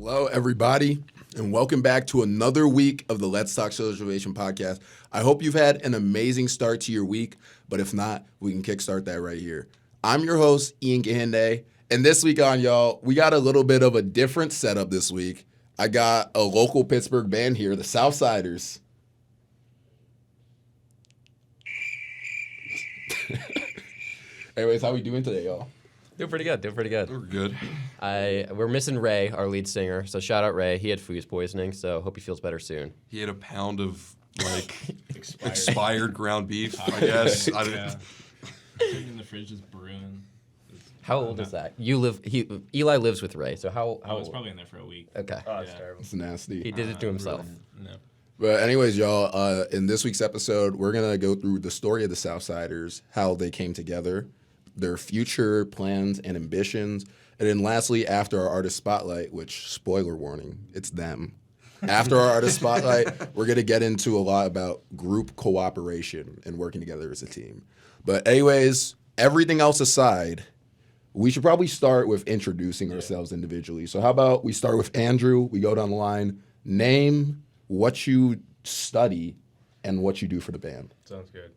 Hello, everybody, and welcome back to another week of the Let's Talk Socialization podcast. I hope you've had an amazing start to your week, but if not, we can kickstart that right here. I'm your host, Ian Gahinde, and this week on, y'all, we got a little bit of a different setup this week. I got a local Pittsburgh band here, the Southsiders. Anyways, how we doing today, y'all? Doing pretty good. We're good. We're missing Ray, our lead singer. So shout out Ray. He had food poisoning, so hope he feels better soon. He had a pound of expired ground beef, I guess. Yeah. Sitting in the fridge just brewing. How old is that? Eli lives with Ray, so how I was old? probably in there for a week. Okay. Oh, it's terrible. It's nasty. He did it to himself. No. But anyways, y'all, in this week's episode, we're going to go through the story of the Southsiders, how they came together, their future plans and ambitions, and then lastly, after our artist spotlight, which, spoiler warning, it's them. After our artist spotlight, we're going to get into a lot about group cooperation and working together as a team. But anyways, everything else aside, we should probably start with introducing ourselves individually. So how about we start with Andrew, we go down the line, name, what you study, and what you do for the band. Sounds good.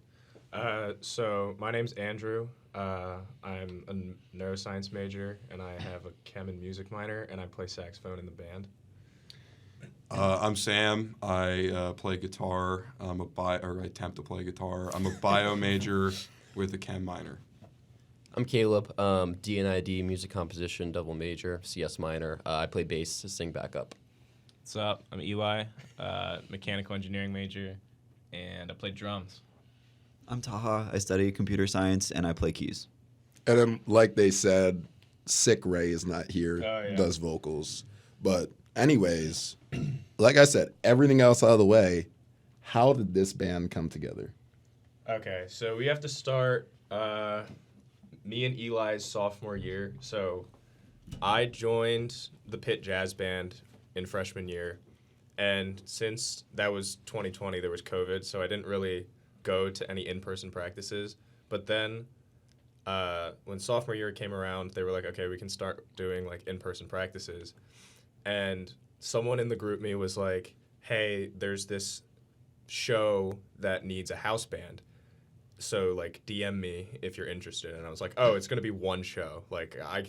So my name's Andrew. I'm a neuroscience major, and I have a chem and music minor, and I play saxophone in the band. I'm Sam. I play guitar. I attempt to play guitar. I'm a bio major with a chem minor. I'm Caleb. D&ID, music composition, double major, CS minor. I play bass, sing backup. What's up? I'm Eli, mechanical engineering major, and I play drums. I'm Taha. I study computer science, and I play keys. And then, like they said, Sick Ray is not here, Oh, yeah. does vocals. But anyways, like I said, everything else out of the way, how did this band come together? Okay, so we have to start me and Eli's sophomore year. So I joined the Pitt Jazz Band in freshman year, and since that was 2020, there was COVID, so I didn't really go to any in-person practices. But then when sophomore year came around, they were like, okay, we can start doing like in-person practices. And someone in the group me was like, hey, there's this show that needs a house band. So like DM me if you're interested. And I was like, oh, it's going to be one show. Like I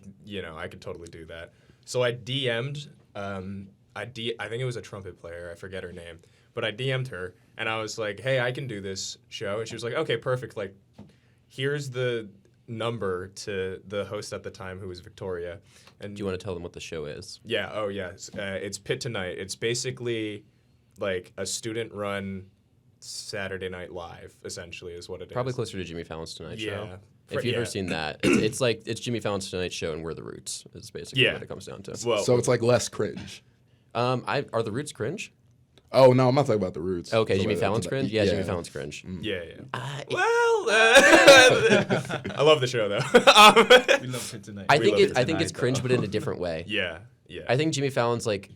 could totally do that. So I DM'd, I think it was a trumpet player. I forget her name. But I DM'd her, and I was like, hey, I can do this show. And she was like, okay, perfect. Like, here's the number to the host at the time, who was Victoria. And Do you want to tell them what the show is? Yeah, oh, yeah. It's Pitt Tonight. It's basically like a student-run Saturday Night Live, essentially, is what it is. Probably closer to Jimmy Fallon's Tonight Show. Yeah. If you've ever seen that, it's Jimmy Fallon's Tonight Show and We're the Roots is basically what it comes down to. Well, So it's like less cringe. Are the Roots cringe? Oh, no, I'm not talking about the Roots. Okay, I'm Jimmy talking about Fallon's cringe? Yeah, Jimmy Fallon's cringe. yeah. Well, I love the show, though. We love Pitt tonight. I We think love it. it I think it's tonight, cringe, though. but in a different way. Yeah. I think Jimmy Fallon's like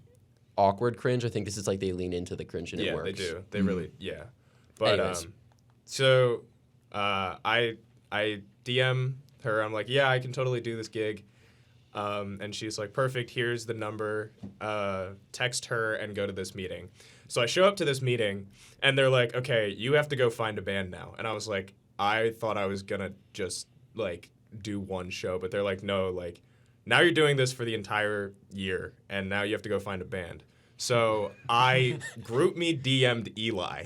awkward cringe. I think this is like they lean into the cringe and it works. they do. They really, But Anyways. so I DM her. I'm like, yeah, I can totally do this gig. And she's like, perfect. Here's the number. Text her and go to this meeting. So I show up to this meeting, and they're like, okay, you have to go find a band now. And I was like, I thought I was gonna just like do one show, but they're like, no, like now you're doing this for the entire year, and now you have to go find a band. So I group me DM'd Eli,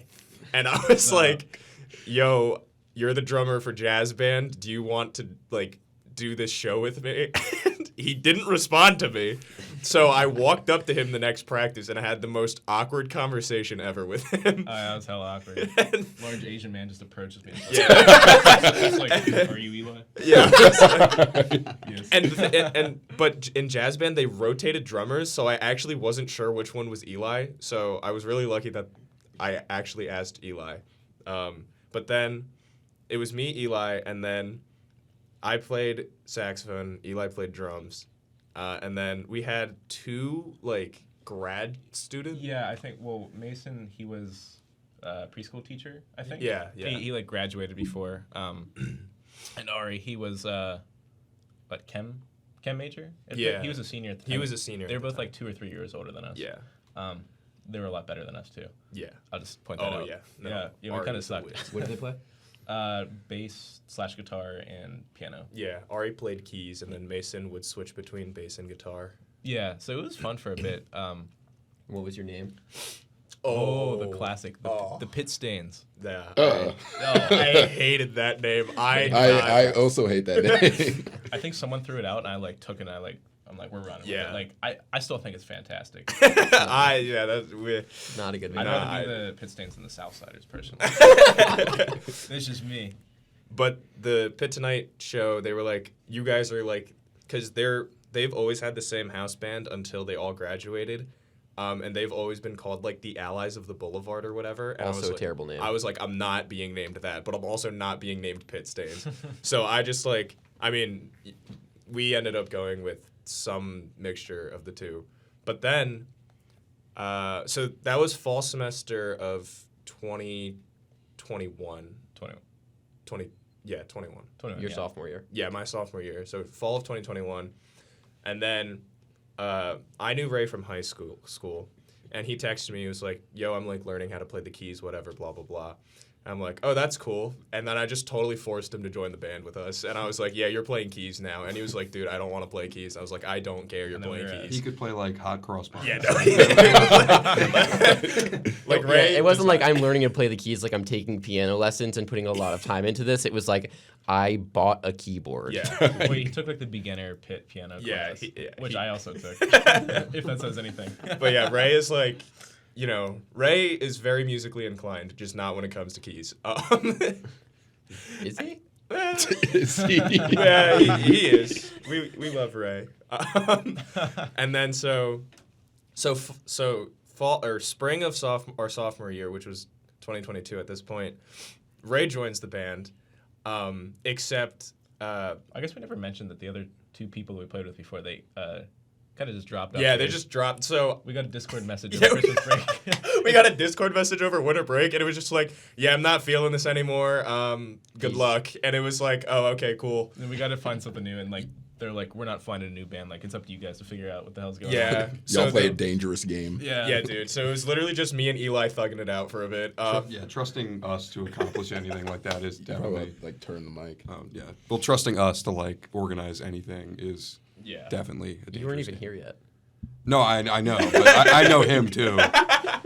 and I was like, yo, you're the drummer for jazz band. Do you want to like do this show with me? And he didn't respond to me. So I walked up to him the next practice, and I had the most awkward conversation ever with him. Oh, that was hella awkward. Large Asian man just approaches me. It's like, are you Eli? Yeah. Yes. But in jazz band they rotated drummers, so I actually wasn't sure which one was Eli. So I was really lucky that I actually asked Eli. But then it was me, Eli, and then I played saxophone. Eli played drums, and then we had two like grad students. Yeah, I think. Well, Mason, he was a preschool teacher. I think. Yeah. He like graduated before. And Ari, he was what chem chem major. Yeah. He was a senior at the He time. was a senior They were at the both like 2 or 3 years older than us. Yeah. They were a lot better than us too. Yeah. I'll just point that Oh, out. yeah. No, yeah, we Ari kind of is the sucked. whiz. What did they play? Bass/guitar and piano. Yeah. Ari played keys, and then Mason would switch between bass and guitar. Yeah, so it was fun for a bit. What was your name? The classic, the Pit Stains. Yeah. Uh, I hated that name. I also hate that name. I think someone threw it out, and I like took it. And I'm like, we're running. Yeah. With it. Like I still think it's fantastic. That's weird. Not a good I'd name. rather do the Pit Stains than the Southsiders, personally. It's just me. But the Pit Tonight show, they were like, you guys are like, because they've always had the same house band until they all graduated. And they've always been called like the Allies of the Boulevard or whatever. And Also I was a like, terrible name. I was like, I'm not being named that, but I'm also not being named Pit Stains. So I just like, I mean, we ended up going with some mixture of the two. But then, so that was fall semester of 2021. 21. 21. Your yeah. sophomore year. Yeah, my sophomore year. So fall of 2021. And then I knew Ray from high school, and he texted me. He was like, yo, I'm like learning how to play the keys, whatever, blah, blah, blah. And I'm like, oh, that's cool. And then I just totally forced him to join the band with us. And I was like, yeah, you're playing keys now. And he was like, dude, I don't want to play keys. I was like, I don't care. You're And then playing we were at- keys. He could play like hot cross buns. Yeah, no. Like Yeah, Ray. it wasn't like I'm learning to play the keys, like I'm taking piano lessons and putting a lot of time into this. It was like I bought a keyboard. Yeah. Well, he took like the beginner pit piano Yeah, class, yeah, which he- I also took. If that says anything. But yeah, Ray is like, you know, Ray is very musically inclined, just not when it comes to keys. Is he? Is he? Yeah, he is. We love Ray. And then so fall or spring of sophomore year, which was 2022 at this point, Ray joins the band. Except I guess we never mentioned that the other two people we played with before, they kind of just dropped out. yeah, they just dropped. So We got a Discord message Yeah, over Christmas break. we got a Discord message over winter break, and it was just like, yeah, I'm not feeling this anymore. Good Peace. luck. And it was like, oh, okay, cool. And we got to find something new, and like they're like, we're not finding a new band. Like it's up to you guys to figure out what the hell's going Yeah. on. Y'all play a the- dangerous game. Yeah. Yeah, dude. So it was literally just me and Eli thugging it out for a bit. Yeah, trusting us to accomplish anything like that is How about, definitely. like turn the mic? Yeah. Well, trusting us to like organize anything is Yeah. definitely. A You weren't dangerous even game. here yet. No, I know, but I know him too.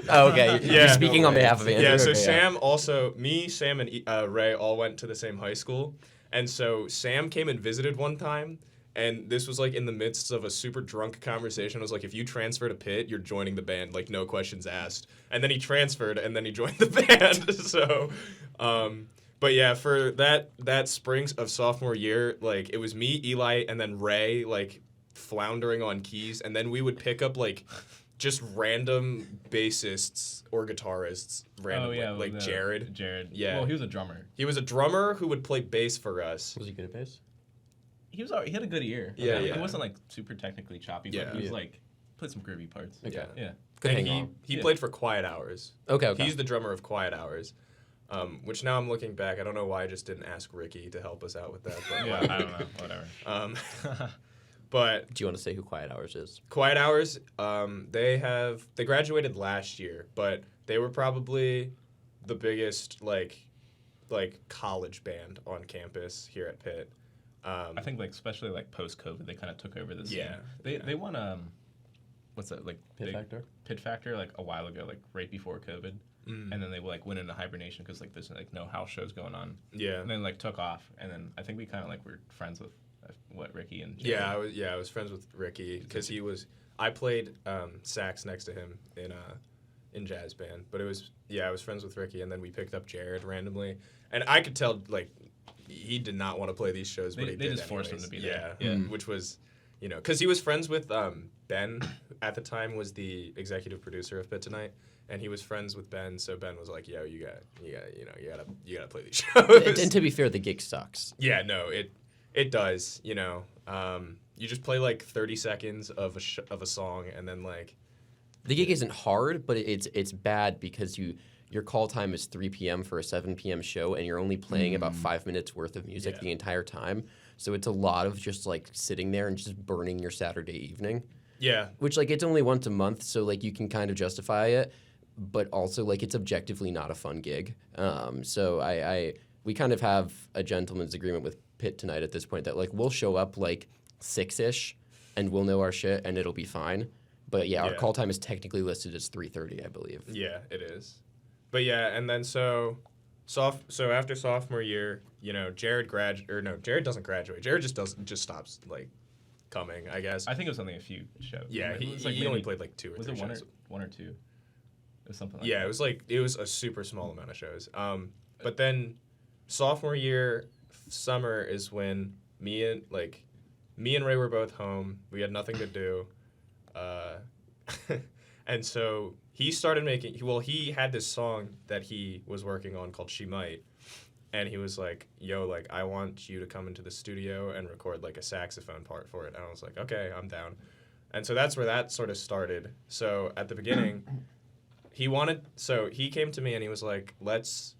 Oh, okay. You're Yeah. speaking on behalf of Andrew. Yeah, so Okay, Sam also, Sam, and Ray all went to the same high school. And so Sam came and visited one time. And this was like in the midst of a super drunk conversation. It was like, if you transfer to Pitt, you're joining the band, like no questions asked. And then he transferred, and then he joined the band. So, but yeah, for that spring of sophomore year, like it was me, Eli, and then Ray, like floundering on keys. And then we would pick up like just random bassists or guitarists, randomly, like Jared. Jared. Yeah. Well, he was a drummer. He was a drummer who would play bass for us. Was he good at bass? He had a good ear. Yeah, Like, yeah. It wasn't like super technically choppy, Yeah. but he was Yeah. like played some groovy parts. Okay. Yeah. Yeah. Good And hang on. he Yeah. played for Quiet Hours. Okay. He's the drummer of Quiet Hours, which now I'm looking back, I don't know why I just didn't ask Ricky to help us out with that. But Yeah, I don't know. Whatever. but Do you want to say who Quiet Hours is? Quiet Hours, they graduated last year, but they were probably the biggest like college band on campus here at Pitt. I think like especially like post COVID, they kind of took over the scene. Yeah. They won what's that like Pit Factor? Pit Factor like a while ago, like right before COVID, and then they like went into hibernation because like there's like no house shows going on, Yeah. and then like took off, and then I think we kind of like were friends with Ricky and Jared. Yeah, I was friends with Ricky because I played sax next to him in jazz band, but I was friends with Ricky, and then we picked up Jared randomly, and I could tell like he did not want to play these shows, but They he did just forced him anyways. to be there. Yeah, Yeah. which was, because he was friends with Ben at the time, was the executive producer of Pit Tonight, and he was friends with Ben, so Ben was like, "Yo, you gotta play these shows." And to be fair, the gig sucks. Yeah, no, it does. You just play like 30 seconds of a song, and then like The gig isn't hard, but it's bad because you your call time is 3 p.m. for a 7 p.m. show, and you're only playing about 5 minutes worth of music the entire time. So it's a lot of just like sitting there and just burning your Saturday evening. Yeah. Which like it's only once a month, so like you can kind of justify it, but also like it's objectively not a fun gig. So we kind of have a gentleman's agreement with Pitt tonight at this point that like we'll show up like 6-ish and we'll know our shit and it'll be fine. But yeah, our call time is technically listed as 3:30, I believe. Yeah, it is. But yeah, and then so after sophomore year, you know, Jared doesn't graduate. Jared just stops like coming, I guess. I think it was only a few shows. Yeah, It was he only played like 2 or 3 Was it shows. one or two? It was something like Yeah, that. it was a super small amount of shows. But then sophomore year summer is when me and Ray were both home. We had nothing to do. And so he started he had this song that he was working on called She Might. And he was like, yo, like, I want you to come into the studio and record like a saxophone part for it. And I was like, okay, I'm down. And so that's where that sort of started. So at the beginning, he came to me and he was like, let's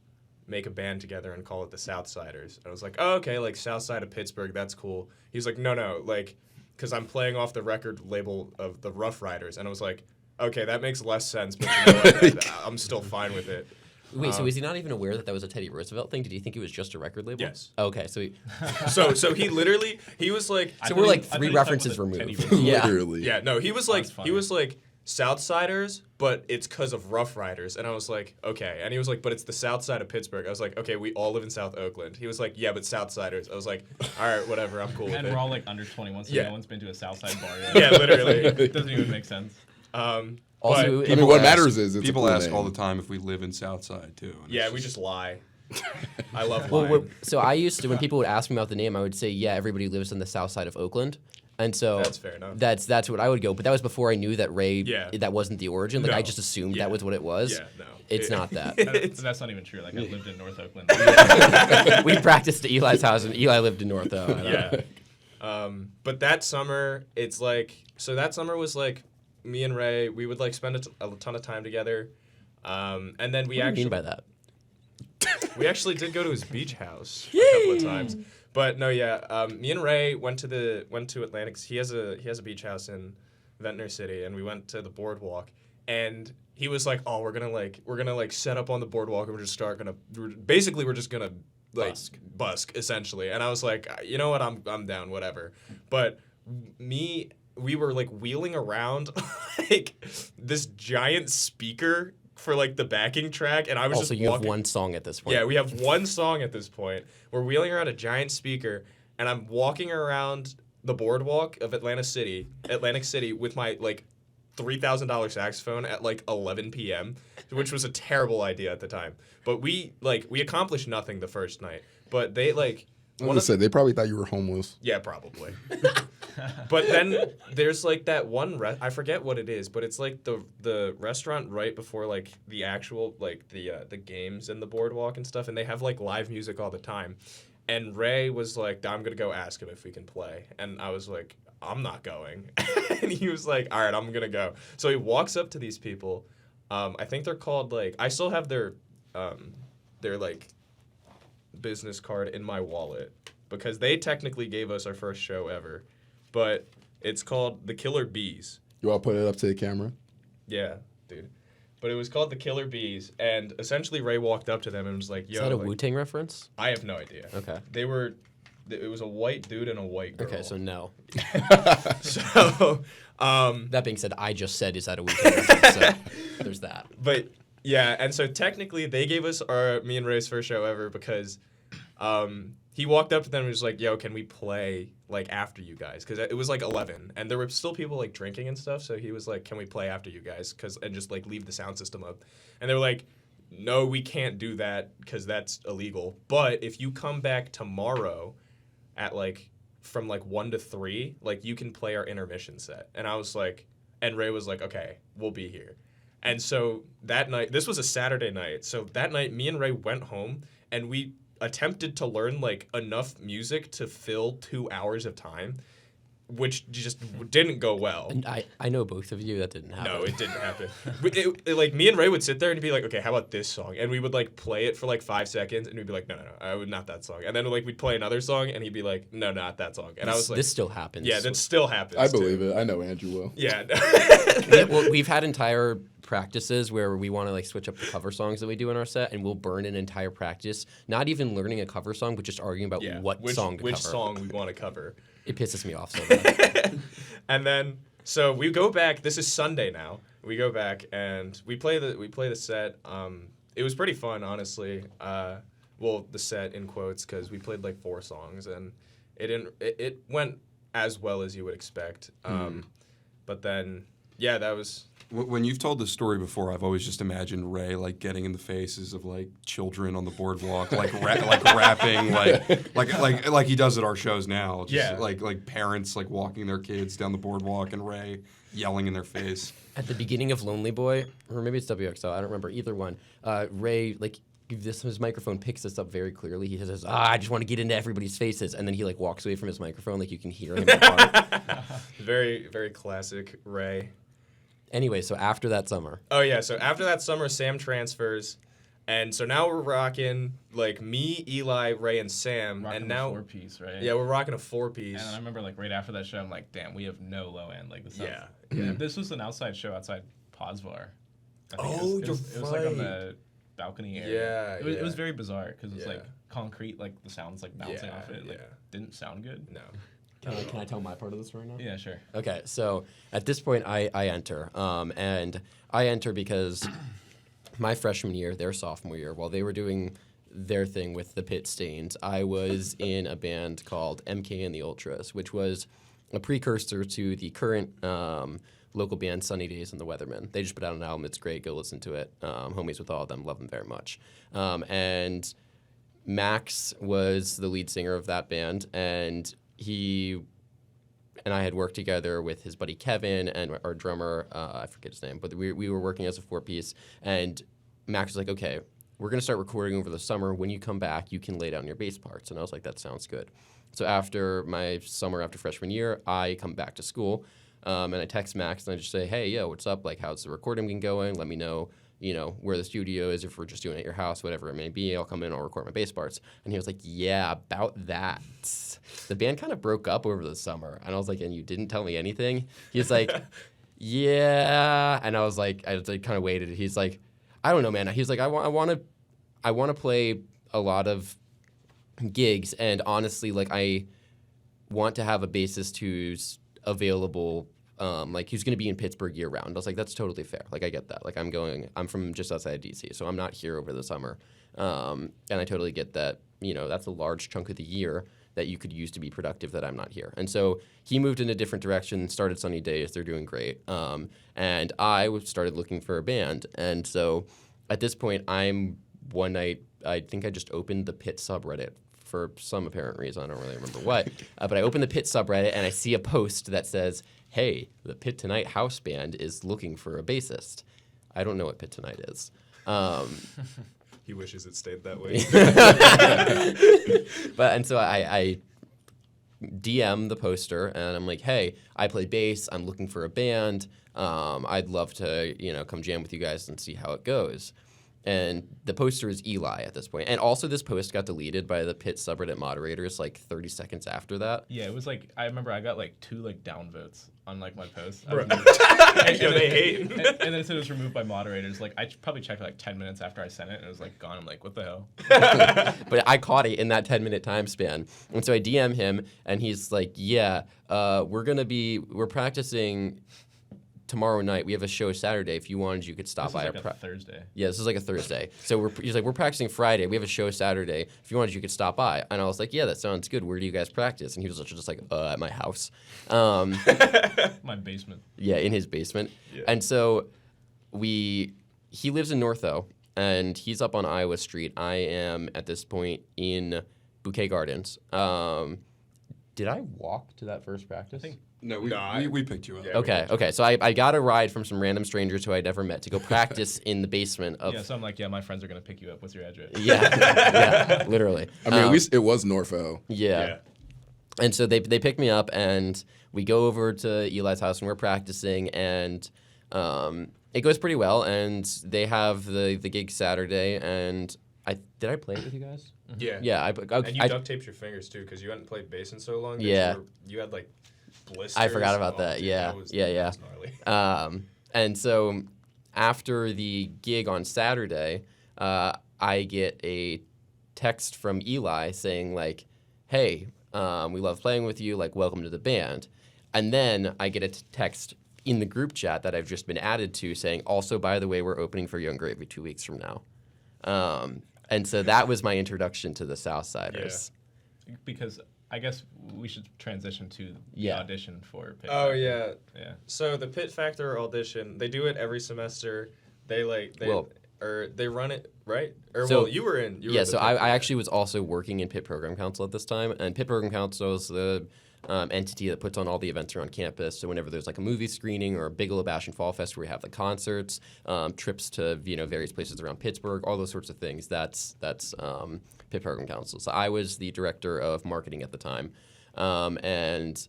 make a band together and call it the Southsiders. And I was like, oh, okay, like South Side of Pittsburgh, that's cool. He was like, no, like, because I'm playing off the record label of the Rough Riders. And I was like, okay, that makes less sense, but you know what? I'm still fine with it. Wait, so is he not even aware that was a Teddy Roosevelt thing? Did he think it was just a record label? Yes. Okay, so So he was like, so we're like 3 references removed. Yeah. Literally. yeah, no, he was like, funny. Southsiders, but it's because of Rough Riders. And I was like, okay. And he was like, but it's the South Side of Pittsburgh. I was like, okay, we all live in South Oakland. He was like, yeah, but Southsiders. I was like, all right, whatever, I'm cool with And it. we're all like under 21, so Yeah. no one's been to a Southside bar yet. Yeah, literally. It doesn't even make sense. Also, I mean, what matters is it's people a cool ask name. all the time if we live in Southside too. and Yeah, it's we just lie. I love well, lying. so I used to, when people would ask me about the name, I would say, yeah, everybody lives on the south side of Oakland. And so That's fair enough. That's what I would go. But that was before I knew that Ray, Yeah. that wasn't the origin. Like No. I just assumed Yeah. that was what it was. Yeah, no. It's not that. That's not even true. Like I lived in North Oakland. We practiced at Eli's house, and Eli lived in North O. Yeah. But that summer, it's like, so that summer was like, me and Ray, we would like spend a ton of time together. And then we What do you actually mean by that? we actually did go to his beach house a couple of times. But no, yeah, me and Ray went to Atlantic. He has a beach house in Ventnor City, and we went to the boardwalk. And he was like, "Oh, we're gonna set up on the boardwalk, and we're just gonna like busk essentially." And I was like, "You know what? I'm down, whatever." But we were like wheeling around like this giant speaker for like the backing track, and I was Also, just you walking. have one song at this point. Yeah, we have one song at this point. We're wheeling around a giant speaker, and I'm walking around the boardwalk of Atlantic City with my like $3,000 saxophone at like 11 p.m., which was a terrible idea at the time. But we accomplished nothing the first night. But they like I was gonna say, they probably thought you were homeless. yeah, probably. But then there's like that one I forget what it is, but it's like the restaurant right before like the actual like the games and the boardwalk and stuff, and they have like live music all the time. And Ray was like, I'm gonna go ask him if we can play, and I was like, I'm not going. And he was like, all right, I'm gonna go. So he walks up to these people. I think they're called like, I still have their like business card in my wallet because they technically gave us our first show ever, but it's called the Killer Bees. You want to put it up to the camera? Yeah, dude. But it was called the Killer Bees, and essentially Ray walked up to them and was like, "Yo, Is that a like, Wu-Tang reference? I have no idea." Okay. It was a white dude and a white girl. Okay, so no. So, That being said, I just said, is that a Wu-Tang reference? So there's that. but yeah, and so technically they gave us me and Ray's first show ever because he walked up to them and was like, "Yo, can we play like after you guys?" Because it was like 11, and there were still people like drinking and stuff. So he was like, "Can we play after you guys?" And just like leave the sound system up. And they were like, "No, we can't do that because that's illegal. But if you come back tomorrow at like from like 1 to 3, like you can play our intermission set." And I was like, and Ray was like, "Okay, we'll be here." And so that night, this was a Saturday night. So that night, me and Ray went home and we attempted to learn like enough music to fill 2 hours of time. which just didn't go well. And I know both of you. That didn't happen. No, it didn't happen. Like me and Ray would sit there and be like, okay, how about this song? And we would like play it for like 5 seconds, and we'd be like, no, I would not that song. And then like we'd play another song, and he'd be like, no, not that song. And I was like, this still happens. yeah, that still happens. I believe it. I know Andrew will. Yeah. We've had entire practices where we want to like switch up the cover songs that we do in our set, and we'll burn an entire practice, not even learning a cover song, but just arguing about which song to cover. Which song we want to cover. It pisses me off so bad. And then so we go back. This is Sunday now. We go back and we play the set. It was pretty fun, honestly. Well, the set in quotes, because we played like 4 songs, and it went as well as you would expect. But then that was. When you've told this story before, I've always just imagined Ray like getting in the faces of like children on the boardwalk, like like rapping, like he does at our shows now. Just, like parents like walking their kids down the boardwalk and Ray yelling in their face. At the beginning of Lonely Boy, or maybe it's WXO, I don't remember either one. Ray his microphone picks this up very clearly. He says, I just want to get into everybody's faces, and then he like walks away from his microphone, like you can hear him apart. Very, very classic Ray. Anyway, so after that summer. Oh, yeah. So after that summer, Sam transfers. And so now we're rocking, like, me, Eli, Ray, and Sam. Rocking and now a 4-piece, right? Yeah, we're rocking a 4-piece. And I remember, like, right after that show, I'm like, damn, we have no low end. Like, this Yeah. This was an outside show outside Pozvar. Oh, it was like on the balcony area. Yeah, It was very bizarre because it's Yeah. like concrete, like the sound's like bouncing off it. Like, didn't sound good. No. Can I tell my part of the story now? Yeah, sure. Okay, so at this point, I enter. And I enter because my freshman year, their sophomore year, while they were doing their thing with the Pit Stains, I was in a band called MK and the Ultras, which was a precursor to the current local band Sunny Days and the Weathermen. They just put out an album. It's great. Go listen to it. Homies with all of them. Love them very much. And Max was the lead singer of that band, and he and I had worked together with his buddy Kevin and our drummer, I forget his name, but we were working as a 4-piece, and Max was like, okay, we're going to start recording over the summer. When you come back, you can lay down your bass parts. And I was like, that sounds good. So after my summer after freshman year, I come back to school, and I text Max, and I just say, hey, yo, what's up? Like, how's the recording been going? Let me know, where the studio is, if we're just doing it at your house, whatever it may be. I'll come in, I'll record my bass parts. And he was like, yeah, about that. The band kind of broke up over the summer. And I was like, and you didn't tell me anything? He was like, yeah. And I was like, I kind of waited. He's like, I don't know, man. He's like, I want to play a lot of gigs. And honestly, like, I want to have a bassist who's available, like who's going to be in Pittsburgh year round. I was like, that's totally fair. Like, I get that. Like, I'm from just outside of DC, so I'm not here over the summer. And I totally get that, that's a large chunk of the year that you could use to be productive that I'm not here. And so he moved in a different direction, started Sunny Days. They're doing great. And I started looking for a band. And so at this point, one night, I think I just opened the Pit subreddit for some apparent reason. I don't really remember what. But I opened the Pit subreddit, and I see a post that says, hey, the Pit Tonight house band is looking for a bassist. I don't know what Pit Tonight is. He wishes it stayed that way. And so I DM the poster, and I'm like, hey, I play bass. I'm looking for a band. I'd love to, come jam with you guys and see how it goes. And the poster is Eli at this point. And also this post got deleted by the Pit subreddit moderators like 30 seconds after that. Yeah, it was like, I remember I got like 2 like downvotes on like my post. They hate. And then it said it was removed by moderators. Like, I probably checked like 10 minutes after I sent it, and it was like gone. I'm like, what the hell? But I caught it in that 10-minute time span. And so I DM him, and he's like, yeah, we're practicing tomorrow night. We have a show Saturday. If you wanted, you could stop by. This is like a Thursday. Yeah, this is like a Thursday. So he's like, we're practicing Friday. We have a show Saturday. If you wanted, you could stop by. And I was like, yeah, that sounds good. Where do you guys practice? And he was just like, at my house. My basement. Yeah, in his basement. Yeah. And so he lives in Northo, and he's up on Iowa Street. I am at this point in Bouquet Gardens. Did I walk to that first practice? I think. No, we picked you up. Yeah. Okay. So I got a ride from some random strangers who I'd never met to go practice in the basement of. Yeah, so I'm like, yeah, my friends are going to pick you up. What's your address? Yeah, literally. I mean, at least it was Norfo. Yeah. And so they pick me up, and we go over to Eli's house, and we're practicing, and it goes pretty well. And they have the gig Saturday, and did I play it with you guys? Yeah. Yeah. And you duct taped your fingers too, because you hadn't played bass in so long. That Yeah. You had like blisters. I forgot about that. Dude, Yeah. that was gnarly. And so after the gig on Saturday, I get a text from Eli saying like, "Hey, we love playing with you. Like, welcome to the band." And then I get a text in the group chat that I've just been added to saying, "Also, by the way, we're opening for Young Gravy 2 weeks from now." And so that was my introduction to the Southsiders. Yeah. Because I guess we should transition to the Yeah. audition for Pit Oh Factor. yeah. Yeah. So the Pit Factor audition, they do it every semester. They run it, right? Or So- well, you were in. You were Yeah, in the so Pit I Factor. actually was also working in Pitt Program Council at this time, and Pitt Program Council is the entity that puts on all the events around campus. So whenever there's like a movie screening or a Bigelow Bash and Fall Fest where we have the concerts, trips to various places around Pittsburgh, all those sorts of things, that's Pitt Program Council. So I was the director of marketing at the time, and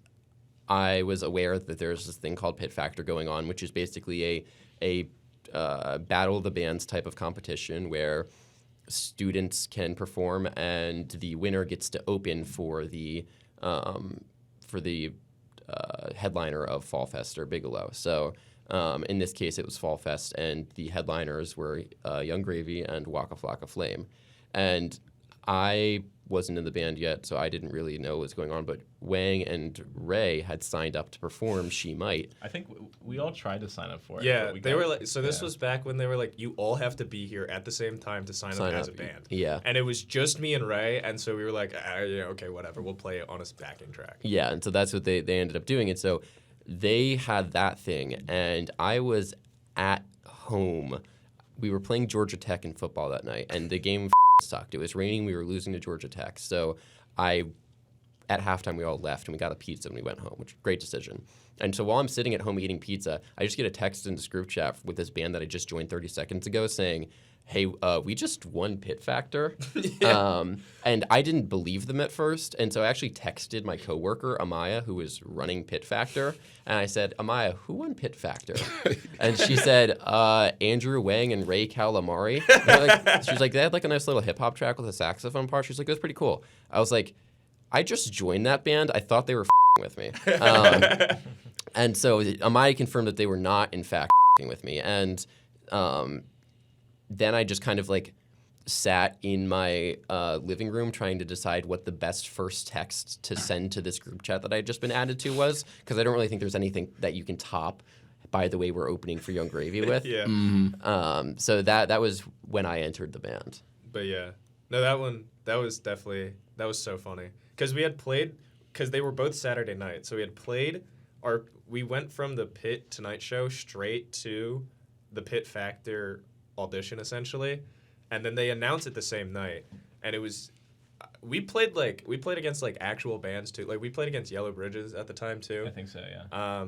I was aware that there's this thing called Pit Factor going on, which is basically a battle of the bands type of competition where students can perform and the winner gets to open for the headliner of Fall Fest or Bigelow. So in this case, it was Fall Fest, and the headliners were Young Gravy and Waka Flocka Flame. And I wasn't in the band yet, so I didn't really know what was going on. But Wang and Ray had signed up to perform She Might. I think we all tried to sign up for it. Yeah, but we they got- were like. So this yeah. was back when they were like, you all have to be here at the same time to sign up as a band. Yeah. And it was just me and Ray, and so we were like, yeah, okay, whatever, we'll play it on a backing track. Yeah, and so that's what they ended up doing. And so they had that thing, and I was at home. We were playing Georgia Tech in football that night, and the game sucked. It was raining. We were losing to Georgia Tech. So at halftime, we all left, and we got a pizza, and we went home, which great decision. And so while I'm sitting at home eating pizza, I just get a text in this group chat with this band that I just joined 30 seconds ago saying, "Hey, we just won Pit Factor." And I didn't believe them at first. And so I actually texted my coworker, Amaya, who was running Pit Factor. And I said, "Amaya, who won Pit Factor?" And she said, Andrew Wang and Ray Calamari. She was like, they had like a nice little hip hop track with a saxophone part. She's like, it was pretty cool. I was like, I just joined that band. I thought they were with me. And so Amaya confirmed that they were not, in fact, with me. And then I just kind of like sat in my living room trying to decide what the best first text to send to this group chat that I had just been added to was, because I don't really think there's anything that you can top, by the way, we're opening for Young Gravy with. Yeah. So that was when I entered the band. But yeah, no, that was so funny because they were both Saturday night, so we went from the Pit Tonight Show straight to the Pit Factor audition essentially, and then they announced it the same night, and it was we played against like actual bands too, like we played against Yellow Bridges at the time too. I think so, yeah.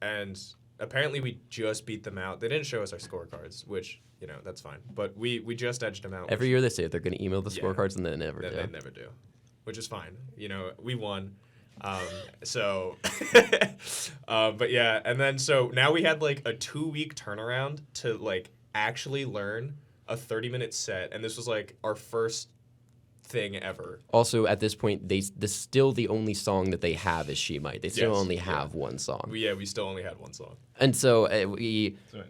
And apparently we just beat them out. They didn't show us our scorecards, which that's fine, but we just edged them out. Every year they say they're going to email the Yeah. scorecards, and they never do. They never do, which is fine. We won. But yeah, and then so now we had like a 2-week turnaround to like actually learn a 30-minute set, and this was like our first thing ever. Also, at this point, still the only song that they have is She Might. They still Yes, only yeah. have one song. We still only had one song. And so we So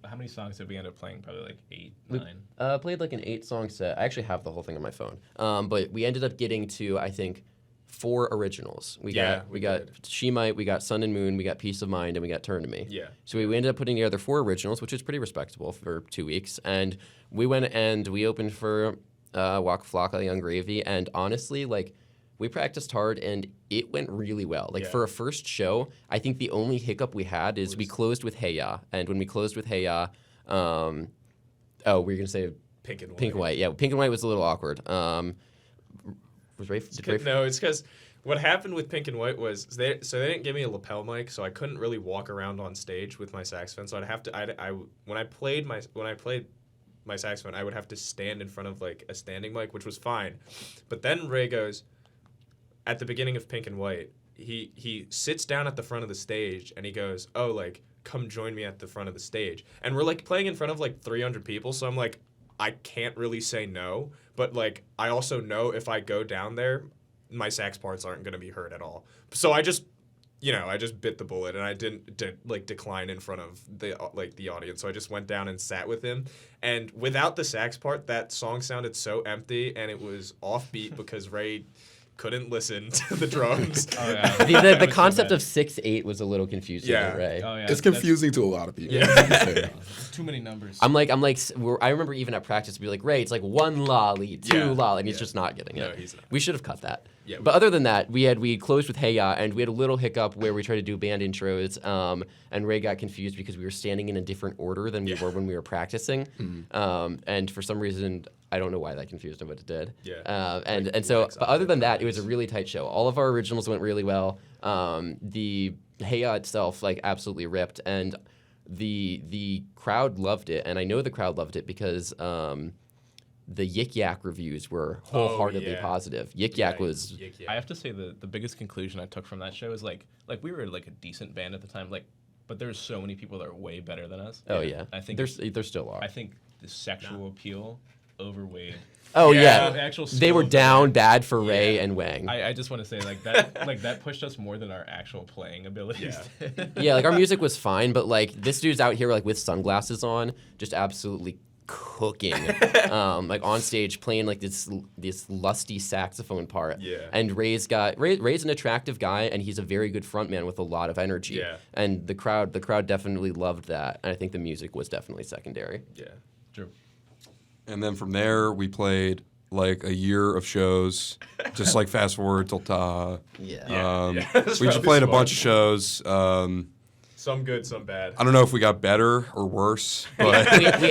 how many songs did we end up playing? Probably like 8, 9. played like an 8-song set. I actually have the whole thing on my phone. But we ended up getting to, I think, 4 originals. We got did. She Might, we got Sun and Moon, we got Peace of Mind, and we got Turn to Me. Yeah. So we ended up putting together 4 originals, which is pretty respectable for 2 weeks. And we went and we opened for Waka Flocka, Young Gravy, and honestly, like, we practiced hard and it went really well. Like, for a first show, I think the only hiccup we had is we closed with Hey Ya. And when we closed with Hey Ya, we were going to say Pink and White. Pink and White. Yeah, Pink and White was a little awkward. Was Ray? No, it's because what happened with Pink and White was they didn't give me a lapel mic, so I couldn't really walk around on stage with my saxophone. So I'd have to when I played my saxophone, I would have to stand in front of like a standing mic, which was fine. But then Ray goes, at the beginning of Pink and White, he sits down at the front of the stage and he goes, "Oh, like, come join me at the front of the stage." And we're like playing in front of like 300 people, so I'm like, I can't really say no, but like I also know if I go down there, my sax parts aren't gonna be heard at all. So I just bit the bullet and I didn't decline in front of the audience. So I just went down and sat with him. And without the sax part, that song sounded so empty and it was offbeat because Ray couldn't listen to the drums. Oh, yeah. The concept of 6/8 was a little confusing. Yeah. Ray. Oh, yeah. It's confusing to a lot of people. Yeah. Too many numbers. I remember even at practice, be like, Ray, it's like one la lead, two la, and he's just not getting it. No, he's not. We should have cut that. Yeah, But other than that, we closed with Hey Ya, and we had a little hiccup where we tried to do band intros, and Ray got confused because we were standing in a different order than we were when we were practicing. And for some reason, I don't know why that confused him, but it did. Yeah. But other than that, it was a really tight show. All of our originals went really well. The Hey Ya itself, like, absolutely ripped, and the crowd loved it, and I know the crowd loved it because the Yik Yak reviews were wholeheartedly positive. Yik Yak was. Yik Yak. I have to say the biggest conclusion I took from that show is like we were like a decent band at the time, like, but there's so many people that are way better than us. Oh yeah, I think there still are. I think the sexual appeal overweighed. Oh Yeah. yeah, The actual they were skill down of the bad for Ray and Wang. I just want to say like that that pushed us more than our actual playing abilities. Yeah. Yeah, like our music was fine, but like this dude's out here like with sunglasses on, just absolutely cooking, like on stage playing like this lusty saxophone part. Yeah. And Ray's an attractive guy, and he's a very good frontman with a lot of energy. Yeah. And the crowd definitely loved that, and I think the music was definitely secondary. Yeah. True. And then from there, we played like a year of shows, just like fast forward till Taha. Yeah. That's We just probably played a smart. bunch of shows. Some good, some bad. I don't know if we got better or worse, but we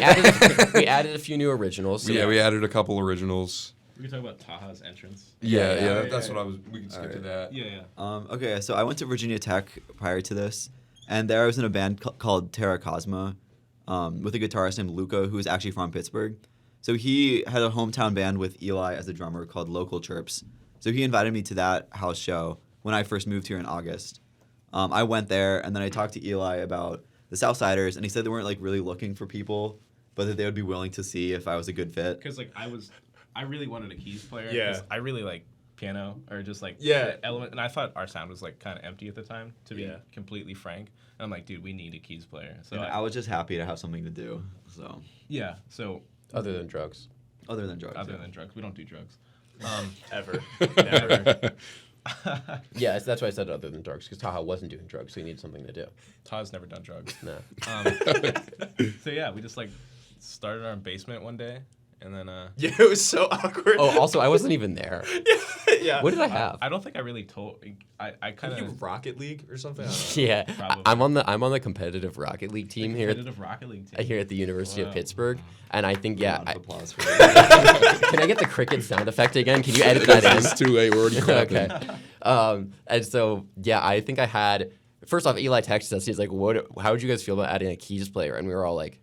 added a few new originals. So yeah, we added a couple originals. We can talk about Taha's entrance. Yeah, yeah. that's what I was. We can skip to that. Yeah. Okay, so I went to Virginia Tech prior to this, and there I was in a band called Terra Cosma with a guitarist named Luca, who is actually from Pittsburgh. So he had a hometown band with Eli as a drummer called Local Chirps. So he invited me to that house show when I first moved here in August. I went there, and then I talked to Eli about the Southsiders, and he said they weren't like really looking for people, but that they would be willing to see if I was a good fit. Because like I really wanted a keys player. Yeah. 'Cause I really like piano or just like Yeah. element, and I thought our sound was like kind of empty at the time, to be Yeah. completely frank. And I'm like, dude, we need a keys player. So And I was just happy to have something to do. So yeah. So Other than drugs. other than drugs. other yeah. than drugs, we don't do drugs. Ever. Never. Yeah, that's why I said other than drugs, because Taha wasn't doing drugs, so he needed something to do. Todd's never done drugs. No. So yeah, we just like started in our basement one day, and then Yeah, it was so awkward. Oh, also, I wasn't even there. yeah. What did I have? I don't think I really told. I kind You of Rocket League or something? I don't know. Yeah, Probably. I'm on the competitive Rocket League team here competitive Rocket League team. here at the University of Wow. Pittsburgh, and I think Round of applause for can I get the cricket sound effect again? Can you edit that in? It's too late. We're already clapping. Okay. And so yeah, I think I had. First off, Eli texted us. He's like, "What? How would you guys feel about adding a keys player?" And we were all like,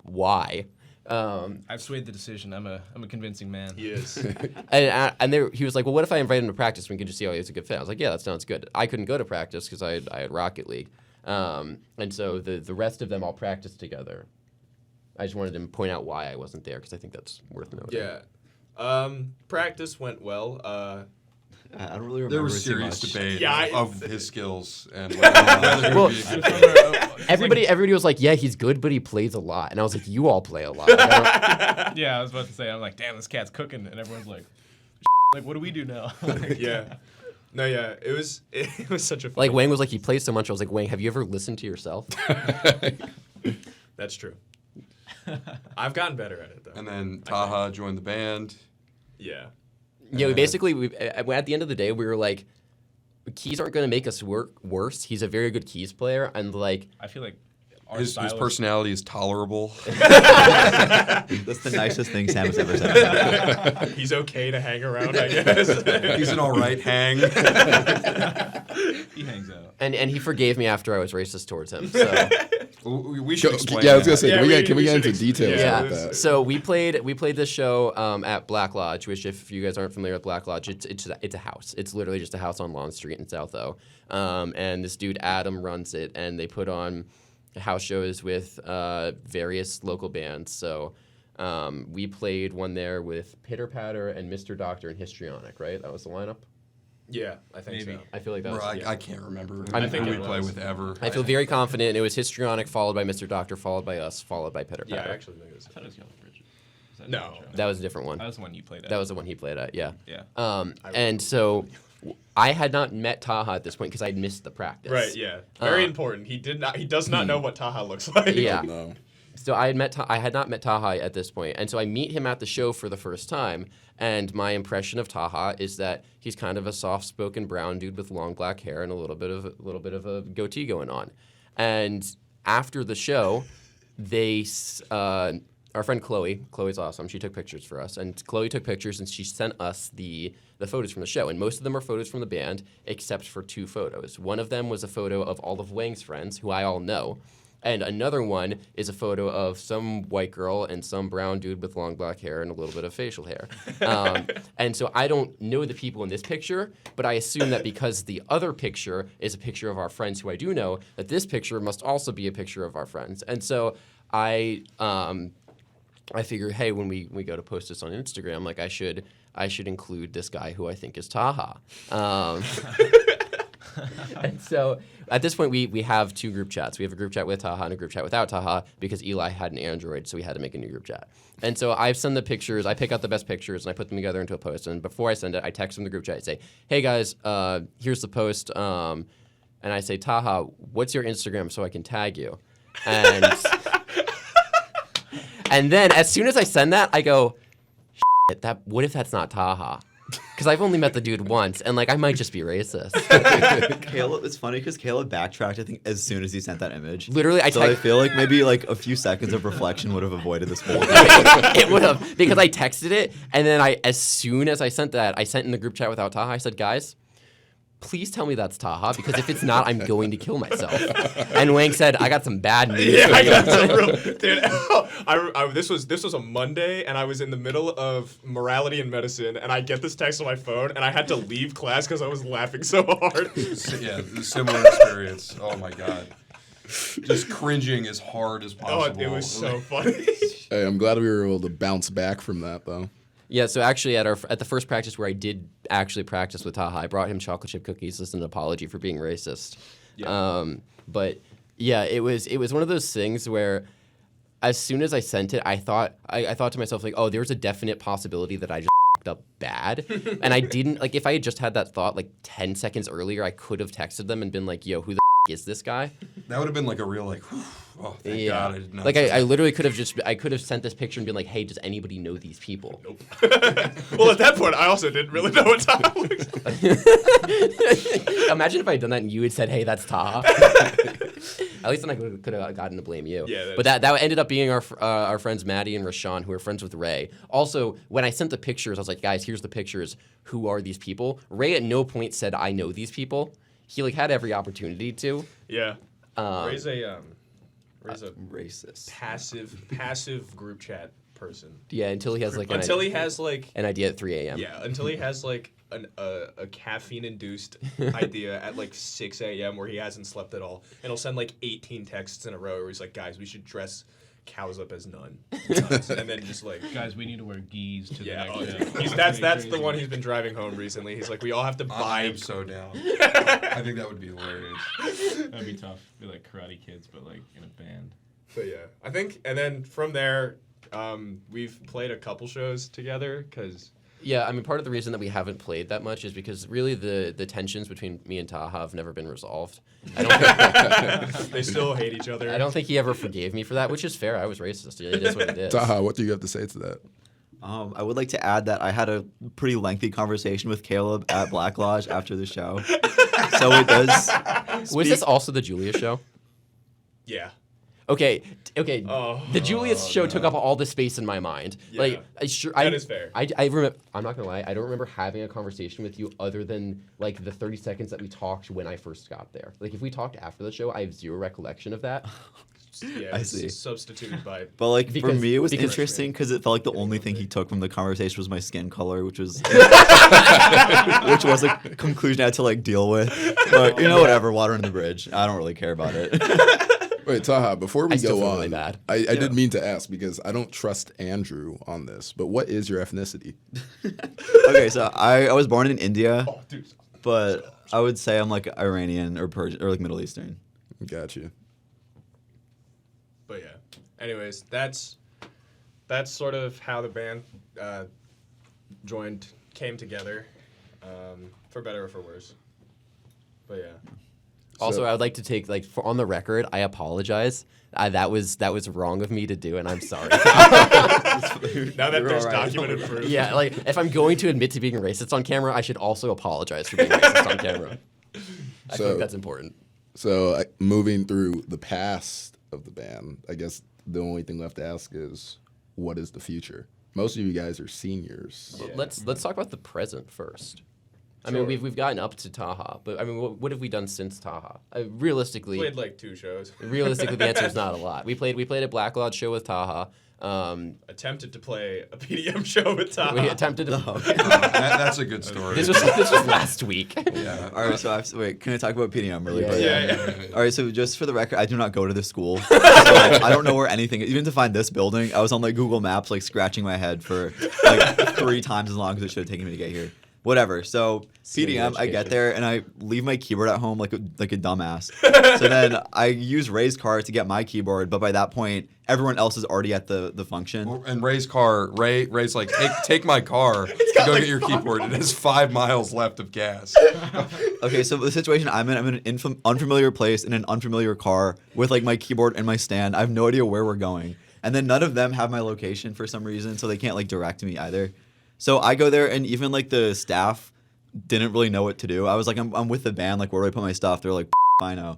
"Why?" I've swayed the decision. I'm a convincing man. He is. He was like, "Well, what if I invite him to practice? We could just see how he's a good fit." I was like, "Yeah, that sounds good." I couldn't go to practice because I had Rocket League, and so the rest of them all practiced together. I just wanted to point out why I wasn't there because I think that's worth noting. Yeah. Practice went well. I don't really remember There was too serious much. debate Yeah, of his skills and whether he Well, would be a good fit. Everybody was like, "Yeah, he's good, but he plays a lot," and I was like, "You all play a lot." Like, I don't- Yeah, I was about to say. I'm like, damn, this cat's cooking, and everyone's like, like, what do we do now? Like, Yeah. No, yeah. It was such a fun. like Wang was like, "He plays so much." I was like, "Wang, have you ever listened to yourself?" That's true. I've gotten better at it though. And then Taha joined the band. Yeah. Yeah, we basically at the end of the day we were like, keys aren't going to make us work worse. He's a very good keys player, and like I feel like our His style is- personality is tolerable. That's the nicest thing Sam has ever said. He's okay to hang around, I guess. He's an all right hang. he hangs out. and he forgave me after I was racist towards him. So We should explain. Yeah, I was gonna that. say, Yeah, can we get into should details Yeah. about that? So we played this show at Black Lodge, which if you guys aren't familiar with Black Lodge, it's a house. It's literally just a house on Lawn Street in South O. And this dude Adam runs it, and they put on house shows with various local bands. So we played one there with Pitter Patter and Mr. Doctor and Histrionic, right? That was the lineup. Yeah, I think Maybe. so. I feel like that Bro, was. I can't remember. I who think we it play was. with ever. I feel very confident. It was Histrionic, followed by Mr. Doctor, followed by us, followed by Pitter Yeah, Patter. I actually think it was. I thought it was Yellow Bridges. Is that a No. different show? That was a different one. That was the one you played at. That was the one he played at, yeah. Yeah. And so I had not met Taha at this point because I'd missed the practice. Right, yeah. Very important. He does not know what Taha looks like. Yeah. No. So I had not met Taha at this point, and so I meet him at the show for the first time. And my impression of Taha is that he's kind of a soft-spoken brown dude with long black hair and a little bit of a goatee going on. And after the show, our friend Chloe's awesome. She took pictures for us, and Chloe took pictures and she sent us the photos from the show. And most of them are photos from the band, except for 2 photos. One of them was a photo of all of Wang's friends, who I all know. And another one is a photo of some white girl and some brown dude with long black hair and a little bit of facial hair. And so I don't know the people in this picture, but I assume that because the other picture is a picture of our friends who I do know, that this picture must also be a picture of our friends. And so I figure, hey, when we go to post this on Instagram, like I should include this guy who I think is Taha. And so at this point, we have 2 group chats. We have a group chat with Taha and a group chat without Taha because Eli had an Android, so we had to make a new group chat. And so I've sent the pictures. I pick out the best pictures and I put them together into a post. And before I send it, I text them the group chat and say, hey guys, here's the post. And I say, Taha, what's your Instagram so I can tag you? And and then as soon as I send that, I go, what if that's not Taha? Because I've only met the dude once, and like I might just be racist. Caleb, it's funny because Caleb backtracked, I think, as soon as he sent that image. Literally, I feel like maybe like a few seconds of reflection would have avoided this whole thing. it would have, because I texted it, and then as soon as I sent that, I sent in the group chat without Taha. I said, guys, please tell me that's Taha, because if it's not, I'm going to kill myself. And Wang said, I got some bad news. Yeah, for I you." got some real. Dude, this was a Monday, and I was in the middle of morality and medicine, and I get this text on my phone, and I had to leave class because I was laughing so hard. Yeah, similar experience. Oh my god, just cringing as hard as Oh, possible. it was so funny. Hey, I'm glad we were able to bounce back from that, though. Yeah, so actually at the first practice where I did actually practice with Taha, I brought him chocolate chip cookies as an apology for being racist. Yeah. But yeah, it was one of those things where as soon as I sent it, I thought to myself like, oh, there's a definite possibility that I just f***ed up bad. And I didn't, like, if I had just had that thought like 10 seconds earlier, I could have texted them and been like, yo, who the is this guy? That would have been like a real like, whew, oh thank God I did not. Like say I that. literally could have sent this picture and been like, hey, does anybody know these people? Well, at that point, I also didn't really know what Taha looked like. Imagine if I had done that and you had said, hey, that's Taha. At least then I could have gotten to blame you. Yeah, but that ended up being our friends Maddie and Rashawn, who are friends with Ray. Also, when I sent the pictures, I was like, guys, here's the pictures. Who are these people? Ray at no point said, I know these people. He like had every opportunity to. Yeah. Ray's a Racist. passive group chat person. Yeah, until he has like He has like an idea at 3 a.m. Yeah, until he has like a caffeine-induced idea at like 6 a.m. where he hasn't slept at all, and he'll send like 18 texts in a row where he's like, "Guys, we should dress cows up as nuns," and then just like, Guys, we need to wear geese to yeah, the next show. that's Pretty the one crazy. he's been driving home recently. He's like, we all have to I buy. am so down. I think that would be hilarious. That'd be tough. Be like Karate Kids, but like in a band. But yeah, I think, and then from there, we've played a couple shows together because. Yeah, I mean, part of the reason that we haven't played that much is because really the tensions between me and Taha have never been resolved. They still hate each other. I don't think he ever forgave me for that, which is fair. I was racist. It is what it is. Taha, what do you have to say to that? I would like to add that I had a pretty lengthy conversation with Caleb at Black Lodge after the show. So it does. Was this also the Julia show? Yeah. Okay. Oh. The Julius show took up all the space in my mind. Yeah. Like, That is fair. I remember. I'm not gonna lie. I don't remember having a conversation with you other than like the 30 seconds that we talked when I first got there. Like, if we talked after the show, I have zero recollection of that. Yeah, I it was see. substituted by. But like for Because- me, it was because- interesting because it felt like the only thing he took from the conversation was my skin color, which was which was a conclusion I had to like deal with. But whatever, water under the bridge. I don't really care about it. Wait, Taha, before we I still go feel on, really bad. I did mean to ask because I don't trust Andrew on this, but what is your ethnicity? Okay, so I was born in India, Oh, dude. but I would say I'm like Iranian or Persian or like Middle Eastern. Gotcha. But yeah. Anyways, that's sort of how the band came together, for better or for worse. But yeah. Also, So- I would like to take on the record. I apologize. That was wrong of me to do, and I'm sorry. Now that You're there's all right. documented proof. Yeah, like if I'm going to admit to being racist on camera, I should also apologize for being racist on camera. I So- think that's important. So moving through the past of the band, I guess the only thing left to ask is, what is the future? Most of you guys are seniors. Yeah. Let's talk about the present first. I Sure. mean, we've gotten up to Taha, but I mean, what have we done since Taha? Realistically, Played like 2 shows. realistically, the answer is not a lot. We played a Black Lodge show with Taha. Attempted to play a PDM show with Taha. We attempted to. That's a good story. This was last week. Yeah. All right, so wait, can I talk about PDM really quick? Yeah. All right, so just for the record, I do not go to this school. So I don't know where anything is. Even to find this building, I was on like Google Maps, like scratching my head for like 3 times as long as it should have taken me to get here. Whatever. So Senior PDM, I get education. there and I leave my keyboard at home like a dumbass. So then I use Ray's car to get my keyboard, but by that point, everyone else is already at the function. And Ray's car, Ray's like, take my car to go get your keyboard. It has 5 miles left of gas. Okay, so the situation I'm in an unfamiliar place in an unfamiliar car with like my keyboard and my stand. I have no idea where we're going. And then none of them have my location for some reason, so they can't like direct me either. So I go there and even like the staff didn't really know what to do. I was like, I'm with the band, like where do I put my stuff? They're like, I know.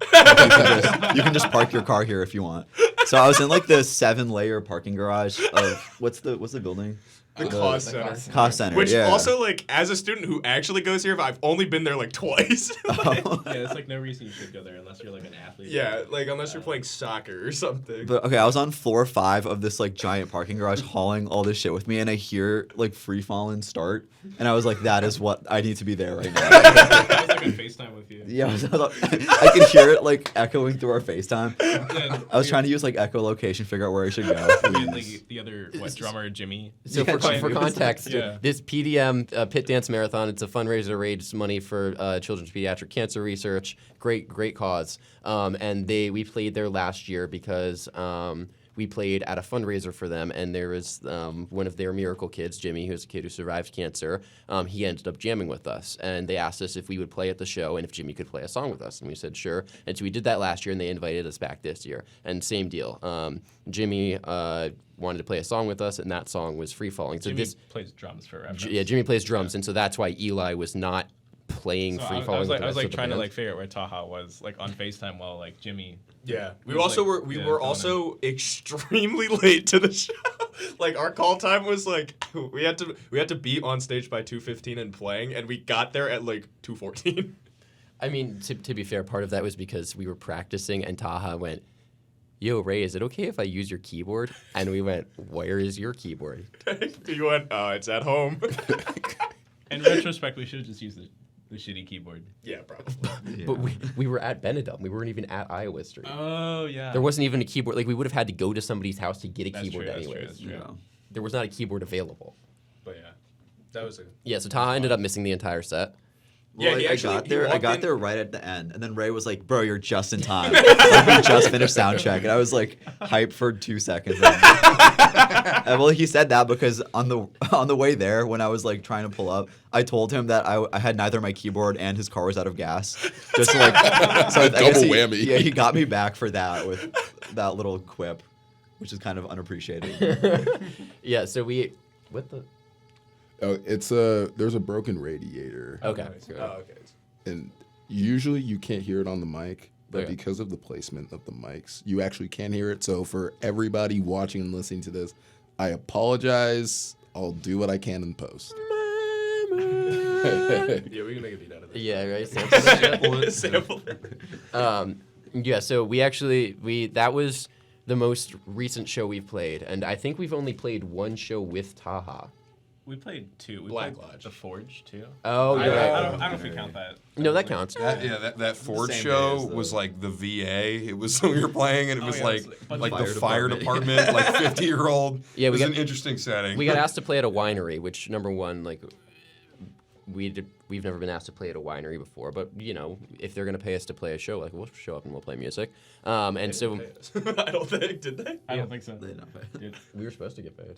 You can just park your car here if you want. So I was in like the 7-layer parking garage of what's the building? The Cause Center. Cost Center. Which yeah. also, like, as a student who actually goes here, I've only been there like twice. Yeah, it's like no reason you should go there unless you're like an athlete. Yeah, like unless you're playing soccer or something. But okay, I was on floor 5 of this like giant parking garage hauling all this shit with me, and I hear like free falling start, and I was like, that is what I need to be there right now. I was like on FaceTime with you. Yeah, I could hear it like echoing through our FaceTime. Then I was trying to use like echolocation, figure out where I should go. we had, like the other drummer Jimmy. So Yeah, for context, Yeah. this PDM Pit Dance Marathon, it's a fundraiser to raise money for children's pediatric cancer research. Great cause. And we played there last year because we played at a fundraiser for them, and there was one of their miracle kids, Jimmy, who's a kid who survived cancer. He ended up jamming with us, and they asked us if we would play at the show and if Jimmy could play a song with us, and we said sure. And so we did that last year, and they invited us back this year. And same deal. Jimmy wanted to play a song with us, and that song was Free Falling. So Jimmy plays drums for reference. Jimmy plays drums, and so that's why Eli was not playing So Free I Falling. was with the like rest of the trying to band. like figure out where Taha was like on FaceTime while like Jimmy. Yeah, we was, also like, were we yeah, were going also extremely late to the show. Like our call time was like we had to be on stage by 2:15 and playing, and we got there at like 2:14. I mean, to be fair, part of that was because we were practicing, and Taha went, "Yo, Ray, is it okay if I use your keyboard?" And we went, "Where is your keyboard?" You went, oh, it's at home. In retrospect, we should have just used the shitty keyboard. Yeah, probably. But we were at Benedum. We weren't even at Iowa Street. Oh yeah. There wasn't even a keyboard. Like, we would have had to go to somebody's house to get a That's keyboard true, that's true, anyways. that's true. Yeah. There was not a keyboard available. But yeah, that was a. Yeah, so Taha ended up missing the entire set. Yeah, Well, he I actually- got he there. I walked got in- there right at the end, and then Ray was like, "Bro, you're just in time. Like, we just finished sound check," and I was like, hyped for 2 seconds. And, well, he said that because on the way there, when I was like trying to pull up, I told him that I had neither my keyboard and his car was out of gas. Just to, like, so I guess Double whammy. Yeah, he got me back for that with that little quip, which is kind of unappreciated. Yeah, so what the? Oh, there's a broken radiator, Okay. Oh, okay. and usually you can't hear it on the mic, but Okay. because of the placement of the mics, you actually can hear it. So for everybody watching and listening to this, I apologize. I'll do what I can in post. Yeah, we can make a beat out of this. Yeah, right. Sample that shit. Sample it. Yeah, so we the most recent show we've played, and I think we've only played one show with Taha. We played 2. We Black played Lodge. The Forge too. Oh, I you're right. don't know if we count that. No, that counts. That Ford same show day as the- was like the VA. It was we were playing, and it was yeah, like it's like- like Fire the fire department. department, like 50-year-old. Yeah, it we was got- an interesting setting. We got asked to play at a winery, which number one, like, we've never been asked to play at a winery before. But you know, if they're gonna pay us to play a show, like we'll show up and we'll play music. And so I don't think, did they? I don't think so. They don't pay. Dude, we were supposed to get paid.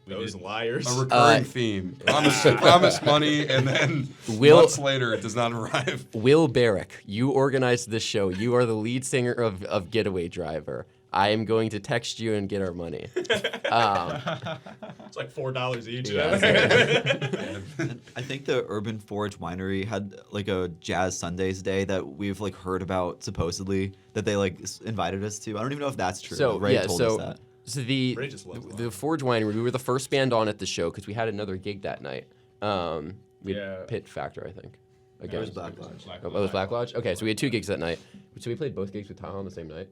Those liars. a recurring theme. Promise money, and then months later it does not arrive. Will Barrick, you organized this show. You are the lead singer of Getaway Driver. I am going to text you and get our money. It's like $4 each. Yeah, And I think the Urban Forge Winery had like a Jazz Sundays day that we've like heard about supposedly that they like invited us to. I don't even know if that's true. So Ray yeah, told so us that. so the Ray just loves the Forge Winery. We were the first band on at the show because we had another gig that night. We had Yeah. Pit Factor, I think. Again, It was Black Lodge. Oh, it was Black Lodge. Okay, so we had 2 gigs that night. So we played both gigs with Taha on the same night.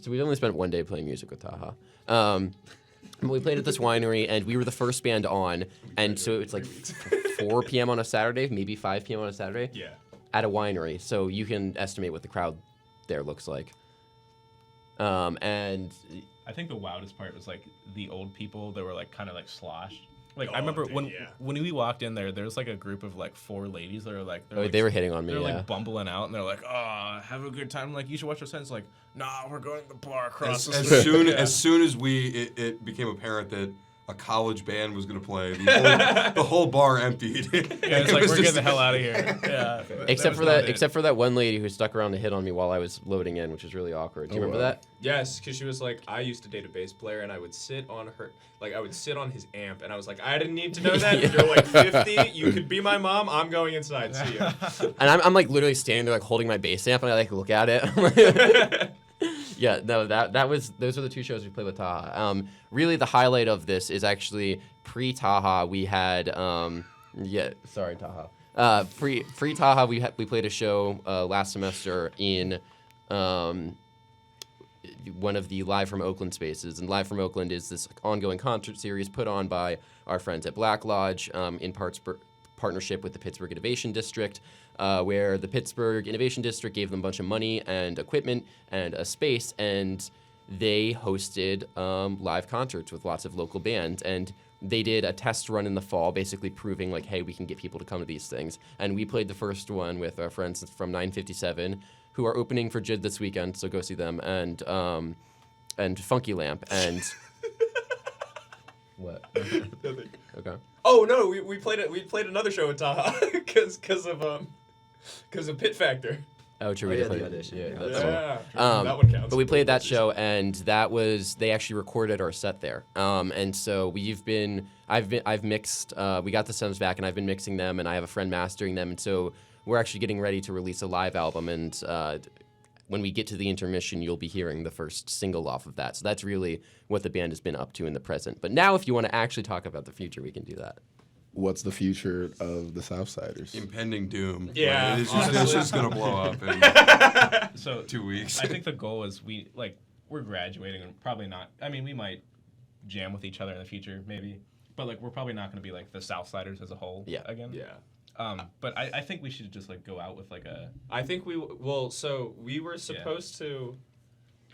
So we only spent 1 day playing music with Taha. But we played at this winery, and we were the first band on. And so it's like 4 p.m. on a Saturday, maybe 5 p.m. on a Saturday. Yeah. At a winery, so you can estimate what the crowd there looks like. And I think the wildest part was like the old people that were like kind of like sloshed. Like I Oh, remember dude, when yeah. when we walked in there was like a group of like 4 ladies that were like they're, like, they were hitting on me. they're Yeah. like bumbling out and they're like, oh, have a good time. I'm like, you should watch our sets. Like, nah, we're going to the bar across the street. As soon as it became apparent that a college band was going to play, the whole bar emptied. Yeah, it's It like was we're just- getting the hell out of here. Yeah. Except was not it. except for that one lady who stuck around to hit on me while I was loading in, which was really awkward. Do you remember wow. that? Yes, because she was like, I used to date a bass player, and I would sit on his amp, and I was like, I didn't need to know that. Yeah. You're like 50. You could be my mom. I'm going inside. See ya. And I'm like literally standing there like holding my bass amp and I like look at it. Yeah, no, those are the 2 shows we played with Taha. Really, the highlight of this is actually pre-Taha. We had, sorry Taha. Pre Taha, we played a show last semester in one of the Live from Oakland spaces, and Live from Oakland is this ongoing concert series put on by our friends at Black Lodge in partnership with the Pittsburgh Innovation District, where the Pittsburgh Innovation District gave them a bunch of money and equipment and a space, and they hosted live concerts with lots of local bands. And they did a test run in the fall, basically proving like, hey, we can get people to come to these things. And we played the first one with our friends from 957, who are opening for JID this weekend, so go see them, and Funky Lamp, and... What? Okay. Oh no, we played it. We played another show with Taha because of Pit Factor. Oh, true. Oh, We yeah, did play the audition, Yeah, yeah. that's right. Yeah, that one counts. But we played that show, and that was they actually recorded our set there. And so I've mixed. We got the stems back, and I've been mixing them, and I have a friend mastering them, and so we're actually getting ready to release a live album. And when we get to the intermission, you'll be hearing the first single off of that. So that's really what the band has been up to in the present. But now, if you want to actually talk about the future, we can do that. What's the future of the Southsiders? Impending doom. Yeah, Like, it's honestly. just gonna blow up in So 2 weeks. I think the goal is we're graduating and probably not. I mean, we might jam with each other in the future, maybe, but like we're probably not going to be like the Southsiders as a whole. Yeah. Again. Yeah. But I think we should just like go out with like a. I think we will. So we were supposed to.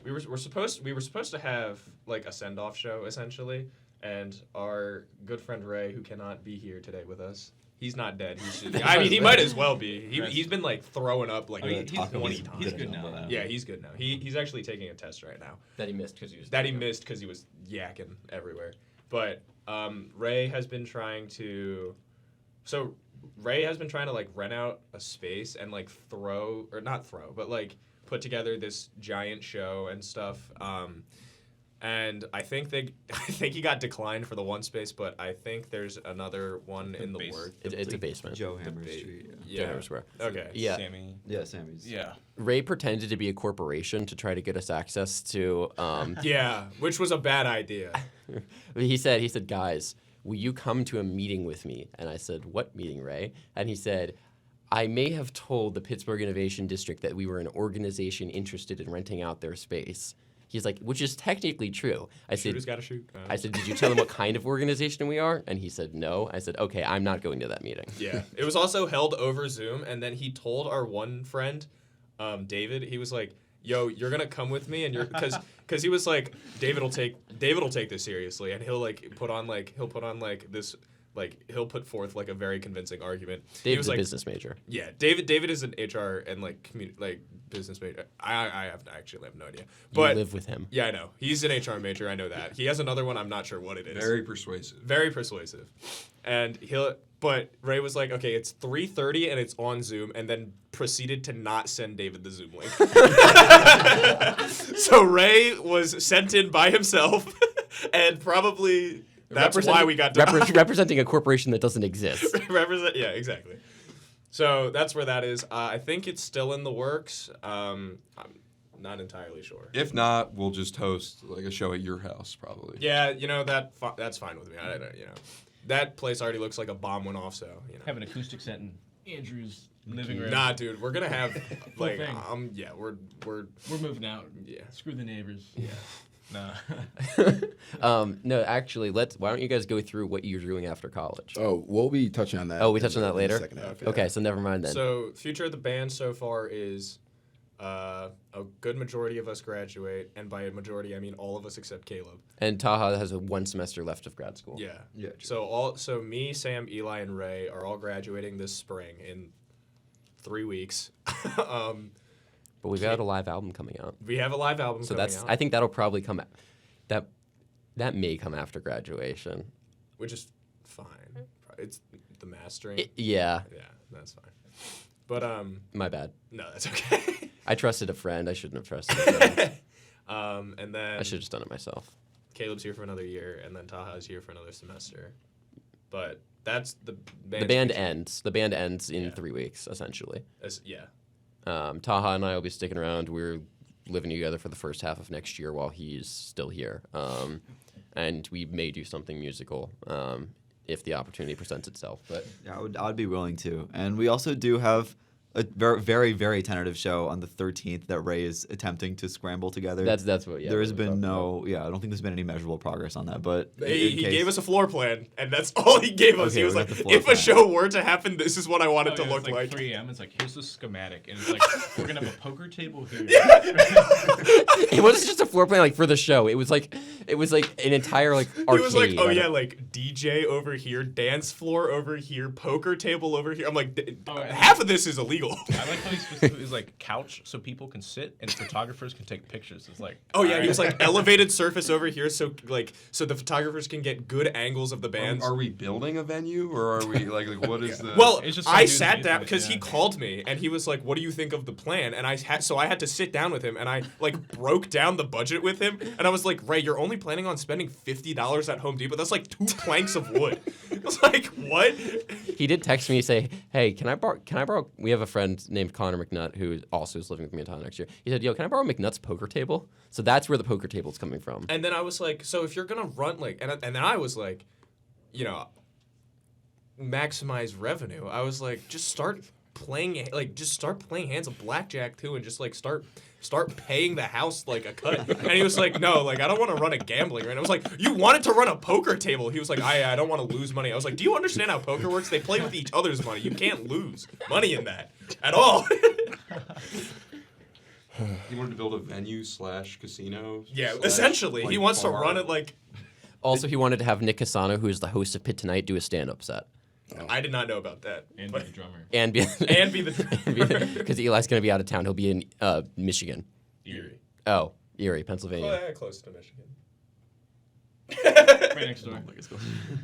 We were supposed to have like a send off show essentially, and our good friend Ray, who cannot be here today with us, he's not dead. I mean, he might as well be. He's been like throwing up like I mean, he's 20 times. He's good now. Yeah, he's good now. He's actually taking a test right now. That he missed because he was. That he missed because he was yakking everywhere. But Ray has been trying to. So Ray has been trying to like rent out a space and like like put together this giant show and stuff. And I think he got declined for the one space, but I think there's another one in the works. It's a basement. Joe Hammer Street. Yeah. Joe Hammer Square. Okay. Yeah. Sammy. Yeah, Sammy's. Yeah. Ray pretended to be a corporation to try to get us access to. Yeah, which was a bad idea. He said, guys, will you come to a meeting with me? And I said, what meeting, Ray? And he said, I may have told the Pittsburgh Innovation District that we were an organization interested in renting out their space. He's like, which is technically true. I said, Shooters gotta shoot. I said, did you tell them what kind of organization we are? And he said, no. I said, okay, I'm not going to that meeting. Yeah. It was also held over Zoom, and then he told our one friend, David, he was like, yo, you're gonna come with me, and you're because he was like, David will take this seriously, and he'll put forth like a very convincing argument. David's a business major. Yeah, David is an HR and business major. I have no idea. But You live with him. yeah, I know. He's an HR major. I know that. He has another one. I'm not sure what it is. Very persuasive. Very persuasive. And but Ray was like, okay, it's 3:30 and it's on Zoom, and then proceeded to not send David the Zoom link. So Ray was sent in by himself, and probably that's why we got representing a corporation that doesn't exist. Yeah, exactly. So that's where that is. I think it's still in the works. I'm not entirely sure. If not, we'll just host like a show at your house, probably. Yeah, that's fine with me. I don't, that place already looks like a bomb went off. So Have an acoustic set in Andrew's living room. Nah, dude, we're gonna have like thing. we're moving out. Yeah. Screw the neighbors. Yeah. Nah. No, actually, why don't you guys go through what you're doing after college? Oh, we'll be touching on that. Oh, we touch on that later? Second half, Okay, so never mind then. So future of the band so far is a good majority of us graduate, and by a majority I mean all of us except Caleb. And Taha has one semester left of grad school. Yeah. Yeah. So me, Sam, Eli, and Ray are all graduating this spring in 3 weeks. But we've got a live album coming out. We have a live album So coming out, I think that'll probably come that may come after graduation. which is fine. It's the mastering. Yeah, Yeah, that's fine. But my bad. no, that's okay. I trusted a friend. I shouldn't have trusted a friend. And then I should have just done it myself. Caleb's here for another year, and then Taha's here for another semester. But that's the The band ends. The band ends in 3 weeks, essentially. Yeah. Taha and I will be sticking around. We're living together for the first half of next year while he's still here. And we may do something musical if the opportunity presents itself. But Yeah, I would be willing to. And we also do have a very, very, very tentative show on the 13th that Ray is attempting to scramble together. that's what. Yeah, there has we're been talking about. I don't think there's been any measurable progress on that. But He gave us a floor plan, and that's all he gave us. Okay, He was we like, got the floor if a plan. show were to happen, this is what I want it to It's look like. 3 a.m. It's like, here's the schematic, and it's like, we're gonna have a poker table here. It wasn't just a floor plan like for the show. It was like an entire like arcade. He was like, oh yeah, like DJ over here, dance floor over here, poker table over here. I'm like, half of this is illegal. I like how he specifically is like couch so people can sit and photographers can take pictures. It's like, Oh yeah, all he was right. like elevated surface over here, so the photographers can get good angles of the bands. Are we building a venue, or are we like what is the? Well, It's just some I dude's sat basement, down because he yeah. called me and he was like, "What do you think of the plan?" And I had to sit down with him and I broke down the budget with him and I was like, "Ray, you're only planning on spending $50 at Home Depot. That's like 2 planks of wood." I was like, "What?" He did text me say, "Hey, can I borrow?" We have a friend named Connor McNutt who also is living with me in town next year. He said, "Yo, can I borrow McNutt's poker table?" So that's where the poker table's coming from. And then I was like, "So if you're gonna run and then I was like, maximize revenue." I was like, "Just start playing hands of blackjack too, and just start paying the house like a cut." And he was like, "No, I don't want to run a gambling ring." I was like, "You wanted to run a poker table." He was like, I don't want to lose money." I was like, "Do you understand how poker works? They play with each other's money. You can't lose money in that at all." He wanted to build a venue / casino. Yeah, / essentially, he wants to bar. run it like. Also, he wanted to have Nick Casano, who is the host of Pit Tonight, do a stand-up set. I did not know about that. And be the drummer. And be the because Eli's going to be out of town. He'll be in Michigan. Erie. Oh, Erie, Pennsylvania. Well, yeah, close to Michigan. Right next door.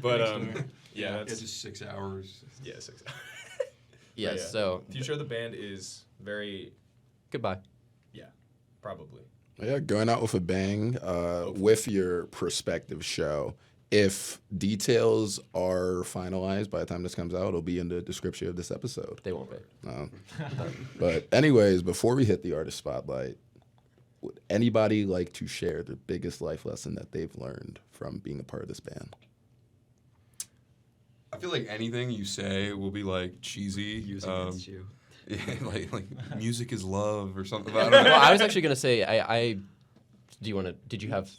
But Yeah, that's it's just 6 hours. 6 hours. Yes. Yeah. So Future of the band is very goodbye. probably. Yeah, going out with a bang with your prospective show. If details are finalized by the time this comes out, it'll be in the description of this episode. They won't be. But anyways, before we hit the artist spotlight, would anybody like to share the biggest life lesson that they've learned from being a part of this band? I feel like anything you say will be like cheesy. Used against you. Yeah, like music is love or something. I don't know. Well, I was actually going to say I Did you have?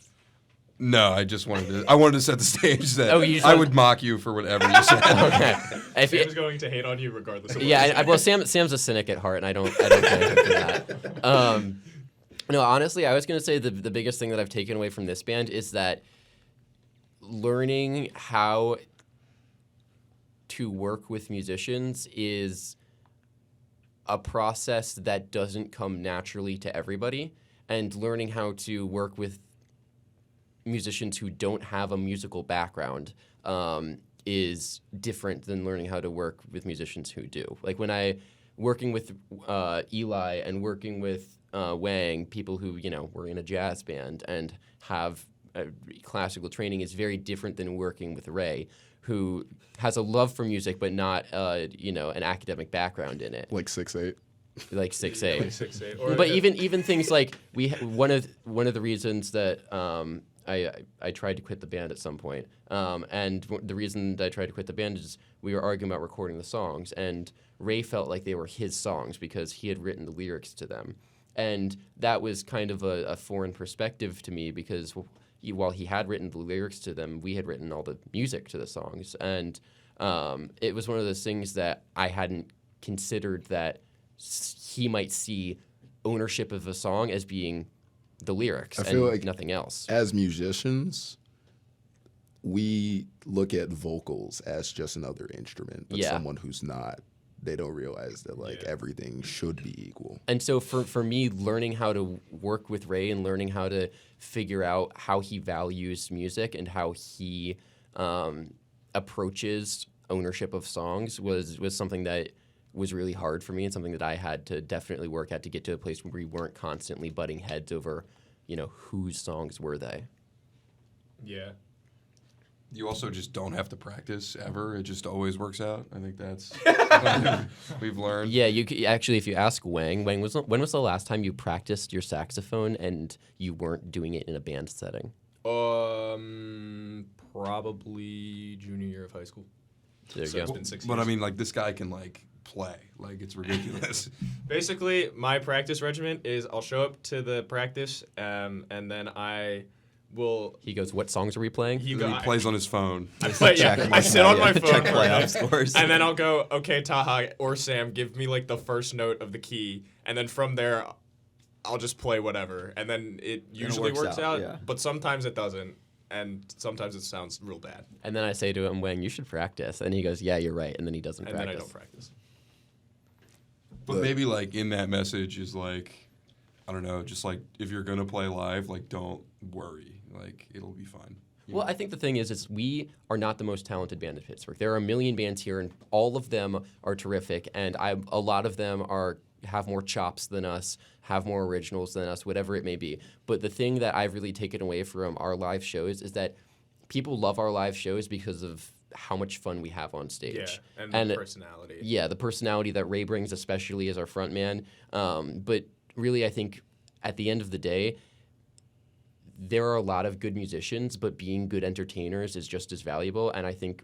No, I just wanted to set the stage that Oh, you just I want- would mock you for whatever you said. Okay. If Sam's it, going to hate on you regardless of what yeah, you say. well, Sam's a cynic at heart, and I don't blame him for that. No, honestly, I was gonna say the biggest thing that I've taken away from this band is that learning how to work with musicians is a process that doesn't come naturally to everybody, and learning how to work with musicians who don't have a musical background is different than learning how to work with musicians who do. Like when working with Eli and working with Wang, people who were in a jazz band and have classical training, is very different than working with Ray, who has a love for music but not an academic background in it. Like 6'8". Like 6'8". Like 6'8". Or But even things like one of the reasons that I tried to quit the band at some point, and the reason that I tried to quit the band is we were arguing about recording the songs, and Ray felt like they were his songs because he had written the lyrics to them, and that was kind of a foreign perspective to me because while he had written the lyrics to them, we had written all the music to the songs, and it was one of those things that I hadn't considered that he might see ownership of a song as being the lyrics I feel and like nothing else. As musicians, we look at vocals as just another instrument, but Yeah. someone who's not, they don't realize that everything should be equal. And so for me, learning how to work with Ray and learning how to figure out how he values music and how he approaches ownership of songs was something that was really hard for me and something that I had to definitely work at to get to a place where we weren't constantly butting heads over, whose songs were they. Yeah. You also just don't have to practice ever. It just always works out. I think that's we've learned. Yeah, actually, if you ask Wang, when was the last time you practiced your saxophone and you weren't doing it in a band setting? Probably junior year of high school. There you So go. it's been 6 years. But I mean, like this guy can play. It's ridiculous. Basically, my practice regimen is I'll show up to the practice, and then I will. He goes, "What songs are we playing?" And then he plays on his phone. I sit on my phone check for a playoff minute, scores. and then I'll go, okay, Taha or Sam, give me the first note of the key, and then from there, I'll just play whatever, and then it usually works works out, out, yeah. but sometimes it doesn't, and sometimes it sounds real bad, And then I say to him, "Wang, you should practice." And he goes, "Yeah, you're right." And then he doesn't and practice. then I don't practice. But maybe in that message is I don't know, just if you're gonna play live, don't worry, it'll be fine. Well, I think the thing is we are not the most talented band in Pittsburgh. There are a million bands here, and all of them are terrific. And a lot of them have more chops than us, have more originals than us, whatever it may be. But the thing that I've really taken away from our live shows is that people love our live shows because of how much fun we have on stage. Yeah, and the personality. Yeah, the personality that Ray brings, especially as our front man. But really, I think at the end of the day, there are a lot of good musicians, but being good entertainers is just as valuable. And I think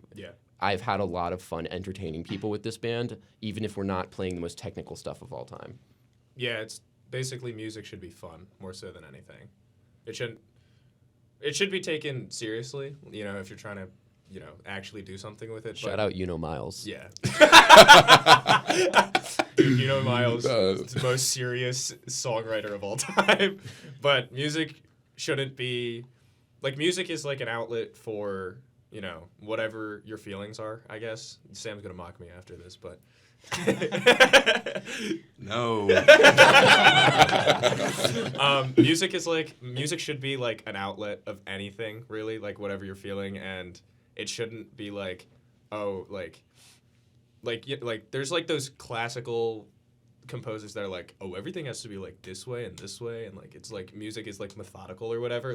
I've had a lot of fun entertaining people with this band, even if we're not playing the most technical stuff of all time. Yeah, it's basically music should be fun more so than anything. It should be taken seriously, if you're trying to, actually do something with it. Shout out, Miles. Yeah. Dude, Miles is the most serious songwriter of all time. But music shouldn't be music is an outlet for, whatever your feelings are, I guess. Sam's gonna mock me after this, but No. Music should be an outlet of anything, really, whatever you're feeling, and it shouldn't be there's those classical composers that are oh, everything has to be this way and this way, and it's music is methodical or whatever.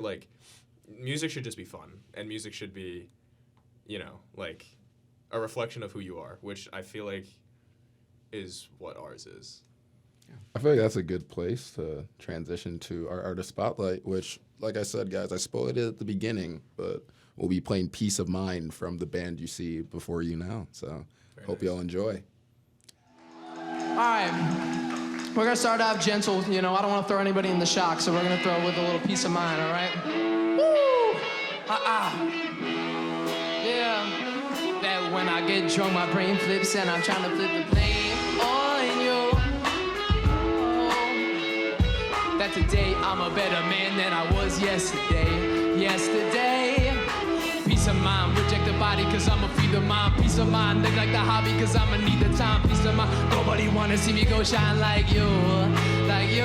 Music should just be fun, and music should be a reflection of who you are, which I feel is what ours is. I feel like that's a good place to transition to our artist spotlight, which, like I said, guys, I spoiled it at the beginning, but we'll be playing Peace of Mind from the band you see before you now. So hope y'all enjoy. Hi. We're gonna start off gentle, you know. I don't want to throw anybody in the shock, so we're gonna throw with a little peace of mind, all right? Woo! Yeah. That when I get drunk, my brain flips and I'm trying to flip the plane on you. Oh. That today I'm a better man than I was yesterday. Yesterday. Peace of mind, reject the body cause I'ma feed the mind. Peace of mind, neglect the hobby cause I'ma need the time. Peace of mind, nobody wanna see me go shine like you. Like you.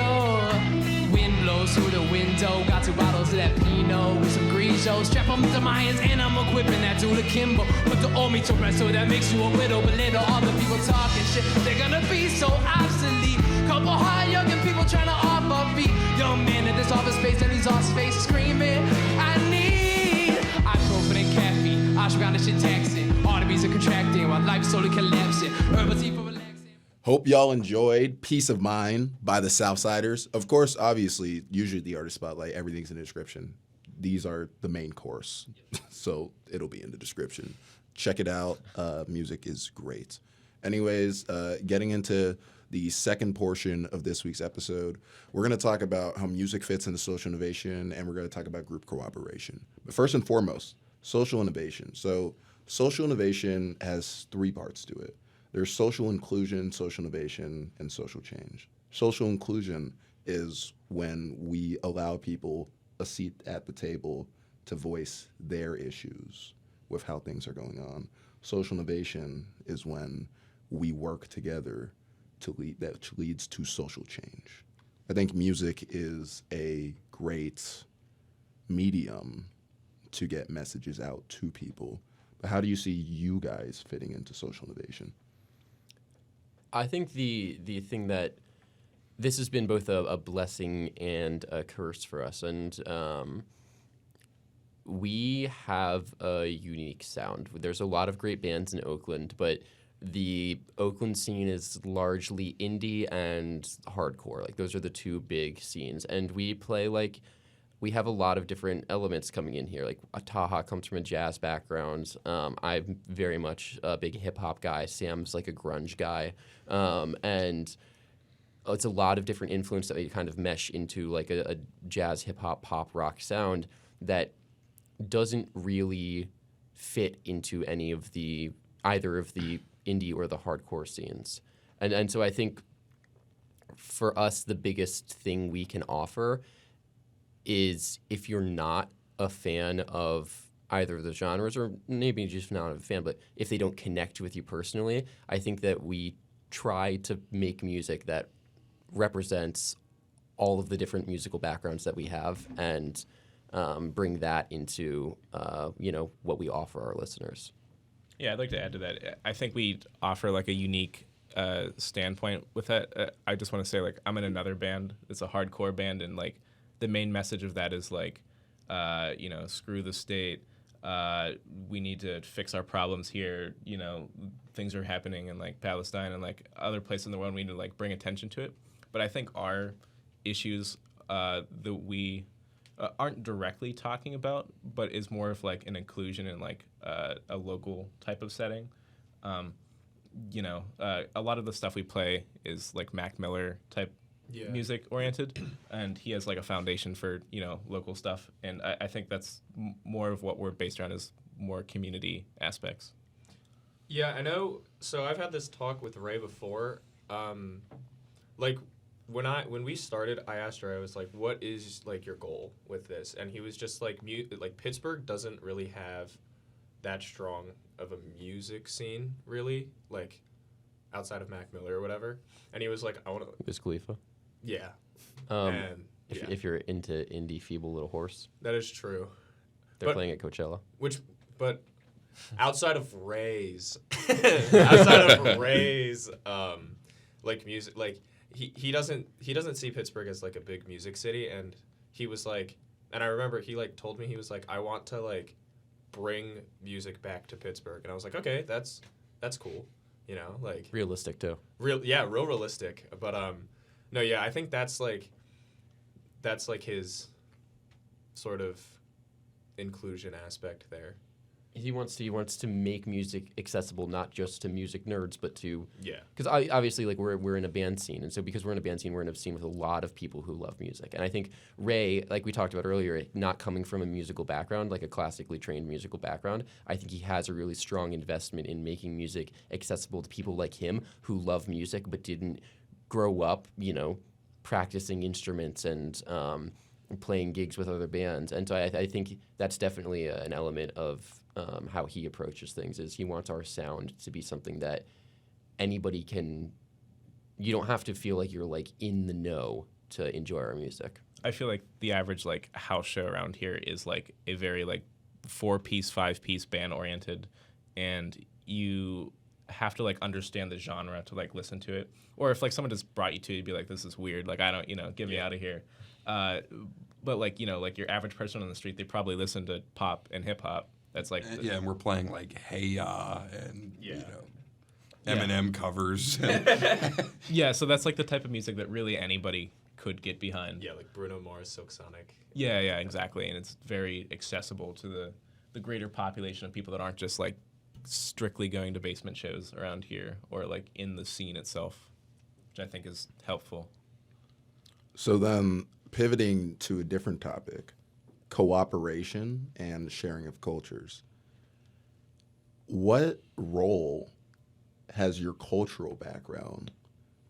Wind blows through the window. Got 2 bottles of that Pinot with some Grigio. Strap them to my hands and I'm equipping that to the Kimbo. Put the old meat to rest so that makes you a widow. But later all the people talking shit, they're gonna be so obsolete. Couple high young people trying to off our feet. Young man in this office space and he's off space screaming, I need ibuprofen and caffeine. Ashwagandha shit taxing. Arteries are contracting while life slowly collapsing. Herbal tea for relaxing. Hope y'all enjoyed Peace of Mind by the Southsiders. Of course, obviously, usually the artist spotlight, everything's in the description. These are the main course, so it'll be in the description. Check it out. Music is great. Anyways, getting into the second portion of this week's episode, we're going to talk about how music fits into social innovation, and we're going to talk about group cooperation. But first and foremost, social innovation. So social innovation has 3 parts to it. There's social inclusion, social innovation, and social change. Social inclusion is when we allow people a seat at the table to voice their issues with how things are going on. Social innovation is when we work together that leads to social change. I think music is a great medium to get messages out to people. But how do you see you guys fitting into social innovation? I think the thing that this has been both a blessing and a curse for us, and we have a unique sound. There's a lot of great bands in Oakland, but the Oakland scene is largely indie and hardcore. Like those are the 2 big scenes, and we have a lot of different elements coming in here. Like Taha comes from a jazz background. I'm very much a big hip hop guy. Sam's like a grunge guy, and it's a lot of different influence that we kind of mesh into like a jazz, hip hop, pop rock sound that doesn't really fit into either of the indie or the hardcore scenes. And so I think for us, the biggest thing we can offer is if you're not a fan of either of the genres, or maybe just not a fan, but if they don't connect with you personally, I think that we try to make music that represents all of the different musical backgrounds that we have and bring that into what we offer our listeners. Yeah, I'd like to add to that. I think we offer like a unique standpoint with that. I just want to say, like, I'm in another band. It's a hardcore band, and like the main message of that is like, screw the state. We need to fix our problems here. You know, things are happening in like Palestine and like other places in the world. We need to like bring attention to it. But I think our issues that we aren't directly talking about, but is more of like an inclusion in like a local type of setting. A lot of the stuff we play is like Mac Miller type music oriented, and he has like a foundation for local stuff, and I think that's more of what we're based around is more community aspects. Yeah, I know. So I've had this talk with Ray before. Like when we started, I asked Ray, I was like, "What is like your goal with this?" And he was just like, "Like Pittsburgh doesn't really have that strong of a music scene, really, like outside of Mac Miller or whatever." And he was like, "I want to." Wiz Khalifa. Yeah. If you're into indie Feeble Little Horse, that is true. they're playing at Coachella. But outside of Ray's, like music, like he doesn't see Pittsburgh as like a big music city, and he was like, and I remember he like told me, he was like, "I want to like bring music back to Pittsburgh," and I was like, "Okay, that's cool," like Realistic too. real realistic, but no, yeah, I think that's like his sort of inclusion aspect there. He wants to make music accessible not just to music nerds, but to Yeah. Because obviously, like we're in a band scene, and so because we're in a band scene, we're in a scene with a lot of people who love music. And I think Ray, like we talked about earlier, not coming from a musical background, like a classically trained musical background, I think he has a really strong investment in making music accessible to people like him who love music but didn't grow up, practicing instruments and playing gigs with other bands. And so I think that's definitely an element of how he approaches things. Is he wants our sound to be something that anybody can. You don't have to feel like you're like in the know to enjoy our music. I feel like the average like house show around here is like a very like 4-piece, 5-piece band oriented, and you have to like understand the genre to like listen to it. Or if like someone just brought you to it, you'd be like, this is weird. Like I don't, get me out of here. But like like your average person on the street, they probably listen to pop and hip hop. That's like and we're playing like Hey Ya and Yeah. Eminem covers. Yeah, so that's like the type of music that really anybody could get behind. Yeah, like Bruno Mars, Silk Sonic. Yeah, exactly. And it's very accessible to the greater population of people that aren't just like strictly going to basement shows around here or like in the scene itself, which I think is helpful. So then, pivoting to a different topic, cooperation and sharing of cultures. What role has your cultural background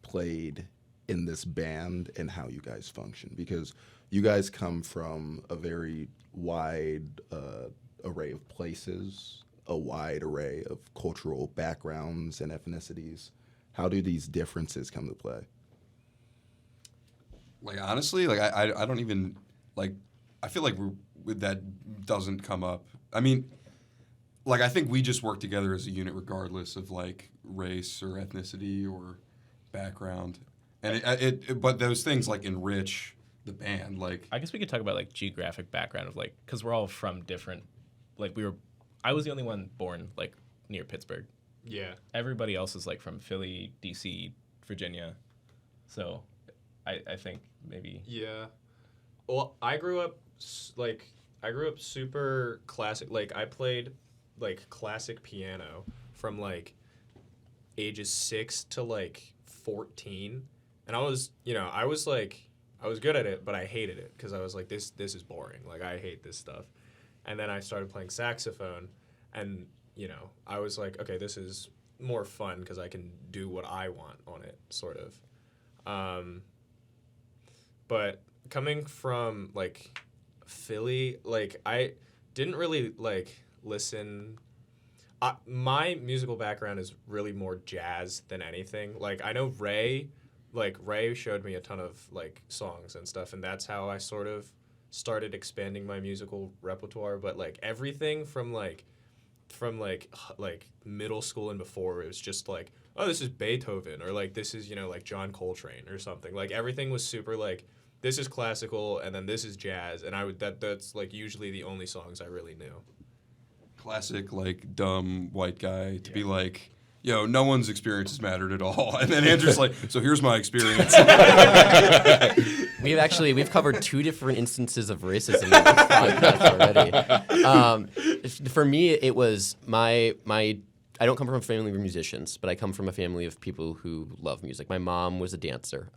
played in this band and how you guys function? Because you guys come from a very wide array of places, a wide array of cultural backgrounds and ethnicities. How do these differences come to play? Like honestly, like I don't even like. I feel like that doesn't come up. I mean, like I think we just work together as a unit regardless of like race or ethnicity or background, and but those things like enrich the band. Like I guess we could talk about like geographic background of like because we're all from different. Like I was the only one born like near Pittsburgh. Yeah. Everybody else is like from Philly, DC, Virginia. So I think maybe. Yeah. Well, I grew up super classic. Like I played like classic piano from like ages 6 to like 14, and I was good at it, but I hated it because I was like this is boring. Like I hate this stuff. And then I started playing saxophone, and I was like, okay, this is more fun because I can do what I want on it, sort of. But coming from like Philly, like I didn't really like listen. My musical background is really more jazz than anything. Like I know Ray showed me a ton of like songs and stuff, and that's how I sort of started expanding my musical repertoire. But like everything from middle school and before, it was just like, oh, this is Beethoven, or like this is like John Coltrane or something. Like everything was super like, this is classical and then this is jazz, and that's like usually the only songs I really knew. classic like dumb white guy to be like, no one's experiences mattered at all. And then Andrew's like, so here's my experience. We've covered 2 different instances of racism in this podcast already. For me, it was my. I don't come from a family of musicians, but I come from a family of people who love music. My mom was a dancer.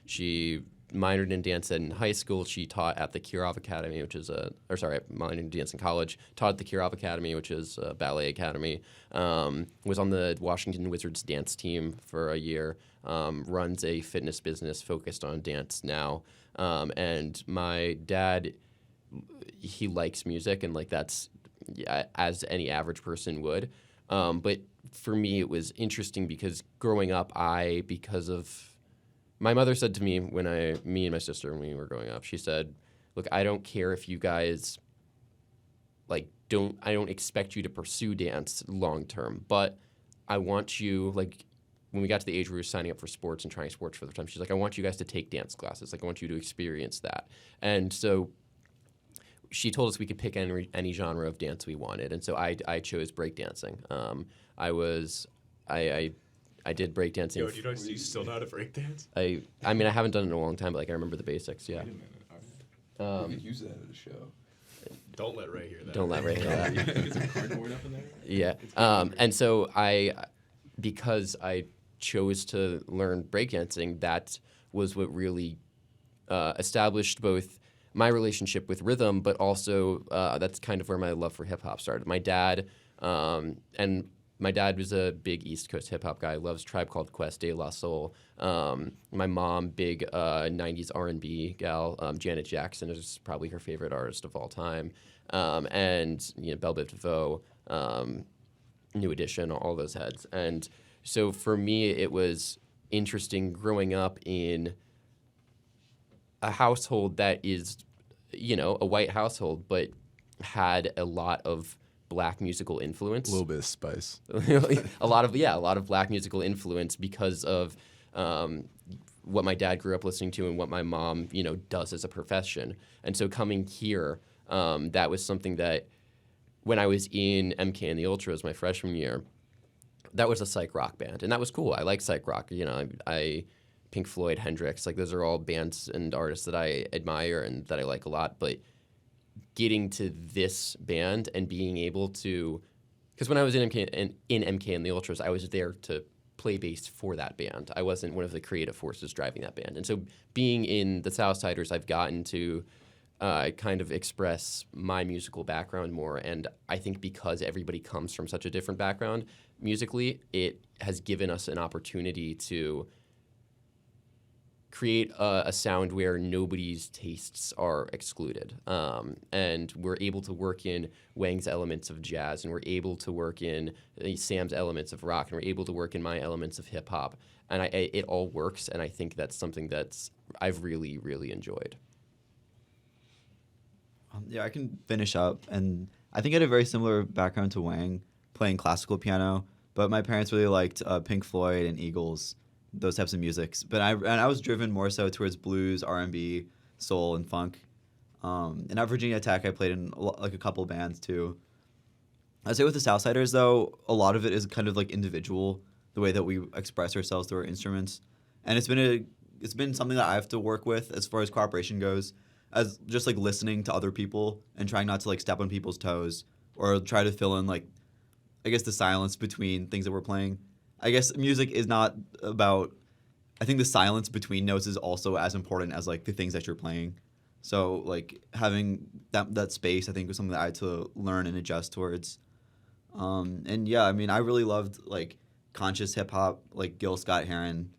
She minored in dance in high school. She taught at the Kirov Academy, minored in dance in college. Taught at the Kirov Academy, which is a ballet academy. Was on the Washington Wizards dance team for a year. Runs a fitness business focused on dance now. And my dad, he likes music, and like that's as any average person would. But for me, it was interesting because growing up, because of my mother said to me me and my sister, when we were growing up, she said, look, I don't care if you guys I don't expect you to pursue dance long term, but I want you, like, when we got to the age where we were signing up for sports and trying sports for the time, she's like, I want you guys to take dance classes. Like, I want you to experience that. And so she told us we could pick any genre of dance we wanted. And so I chose breakdancing. I did breakdancing. Yo, do you still know how to breakdance? I mean, I haven't done it in a long time, but like I remember the basics. Yeah. Wait a minute. All right. We could use that at a show. Don't let Ray hear that. Don't let Ray hear that. Get some cardboard up in there. Yeah. And so because I chose to learn breakdancing, that was what really established both my relationship with rhythm, but also that's kind of where my love for hip hop started. My dad was a big East Coast hip hop guy. Loves Tribe Called Quest, De La Soul. My mom, big '90s R&B gal. Janet Jackson is probably her favorite artist of all time. And Belle Biv DeVoe, New Edition, all those heads. And so for me, it was interesting growing up in a household that is, a white household, but had a lot of Black musical influence. A little bit of spice. a lot of Black musical influence because of what my dad grew up listening to and what my mom, does as a profession. And so coming here, that was something that when I was in MK and the Ultras my freshman year, that was a psych rock band, and that was cool. I like psych rock. I Pink Floyd, Hendrix, like those are all bands and artists that I admire and that I like a lot. But getting to this band and being able to, because when I was in MK and the Ultras, I was there to play bass for that band. I wasn't one of the creative forces driving that band. And so being in the Southsiders, I've gotten to kind of express my musical background more. And I think because everybody comes from such a different background musically, it has given us an opportunity to create a sound where nobody's tastes are excluded. And we're able to work in Wang's elements of jazz, and we're able to work in Sam's elements of rock, and we're able to work in my elements of hip hop. And it all works, and I think that's something I've really, really enjoyed. I can finish up. And I think I had a very similar background to Wang, playing classical piano, but my parents really liked Pink Floyd and Eagles, those types of musics. But I was driven more so towards blues, R&B, soul, and funk. And at Virginia Tech, I played in a couple bands too. I'd say with the Southsiders, though, a lot of it is kind of like individual, the way that we express ourselves through our instruments. And it's been something that I have to work with as far as cooperation goes, as just like listening to other people and trying not to like step on people's toes or try to fill in like, I guess, the silence between things that we're playing. I guess music is not about, I think the silence between notes is also as important as like the things that you're playing. So like having that space, I think, was something that I had to learn and adjust towards. And yeah, I mean, I really loved like conscious hip hop, like Gil Scott-Heron,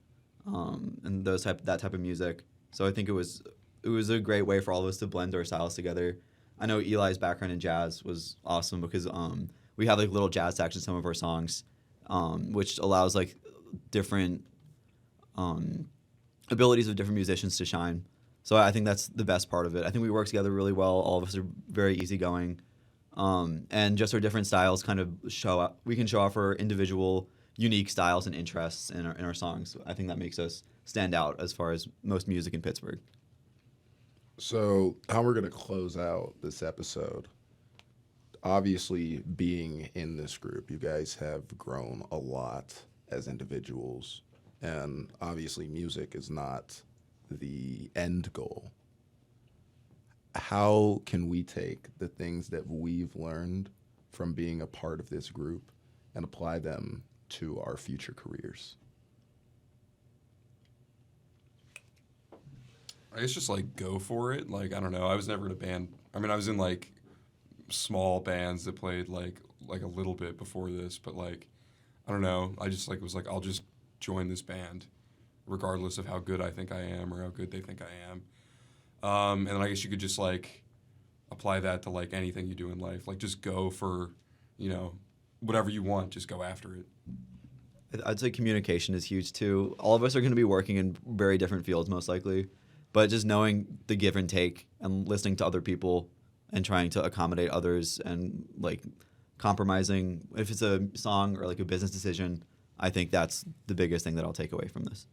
and that type of music. So I think it was a great way for all of us to blend our styles together. I know Eli's background in jazz was awesome because we have like little jazz sections in some of our songs, which allows like different abilities of different musicians to shine. So I think that's the best part of it. I think we work together really well. All of us are very easygoing. And just our different styles kind of we can show off our individual unique styles and interests in our songs. I think that makes us stand out as far as most music in Pittsburgh. So how we're going to close out this episode, obviously being in this group, you guys have grown a lot as individuals, and obviously music is not the end goal. How can we take the things that we've learned from being a part of this group and apply them to our future careers? I guess just like go for it. Like, I don't know. I was never in a band. I mean, I was in like small bands that played like a little bit before this, but like, I don't know. I just like was like, I'll just join this band regardless of how good I think I am or how good they think I am. And then I guess you could just like apply that to like anything you do in life. Like just go for, whatever you want, just go after it. I'd say communication is huge too. All of us are going to be working in very different fields most likely, but just knowing the give and take and listening to other people and trying to accommodate others and like compromising if it's a song or like a business decision, I think that's the biggest thing that I'll take away from this.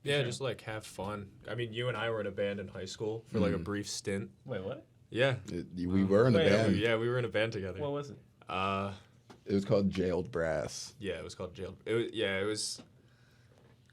Yeah, just like have fun. I mean, you and I were in a band in high school for like a brief stint. Wait, what? Yeah. We were in a band. Yeah, we were in a band together. What was it? It was called Jailed Brass. Yeah, it was called Jailed. It was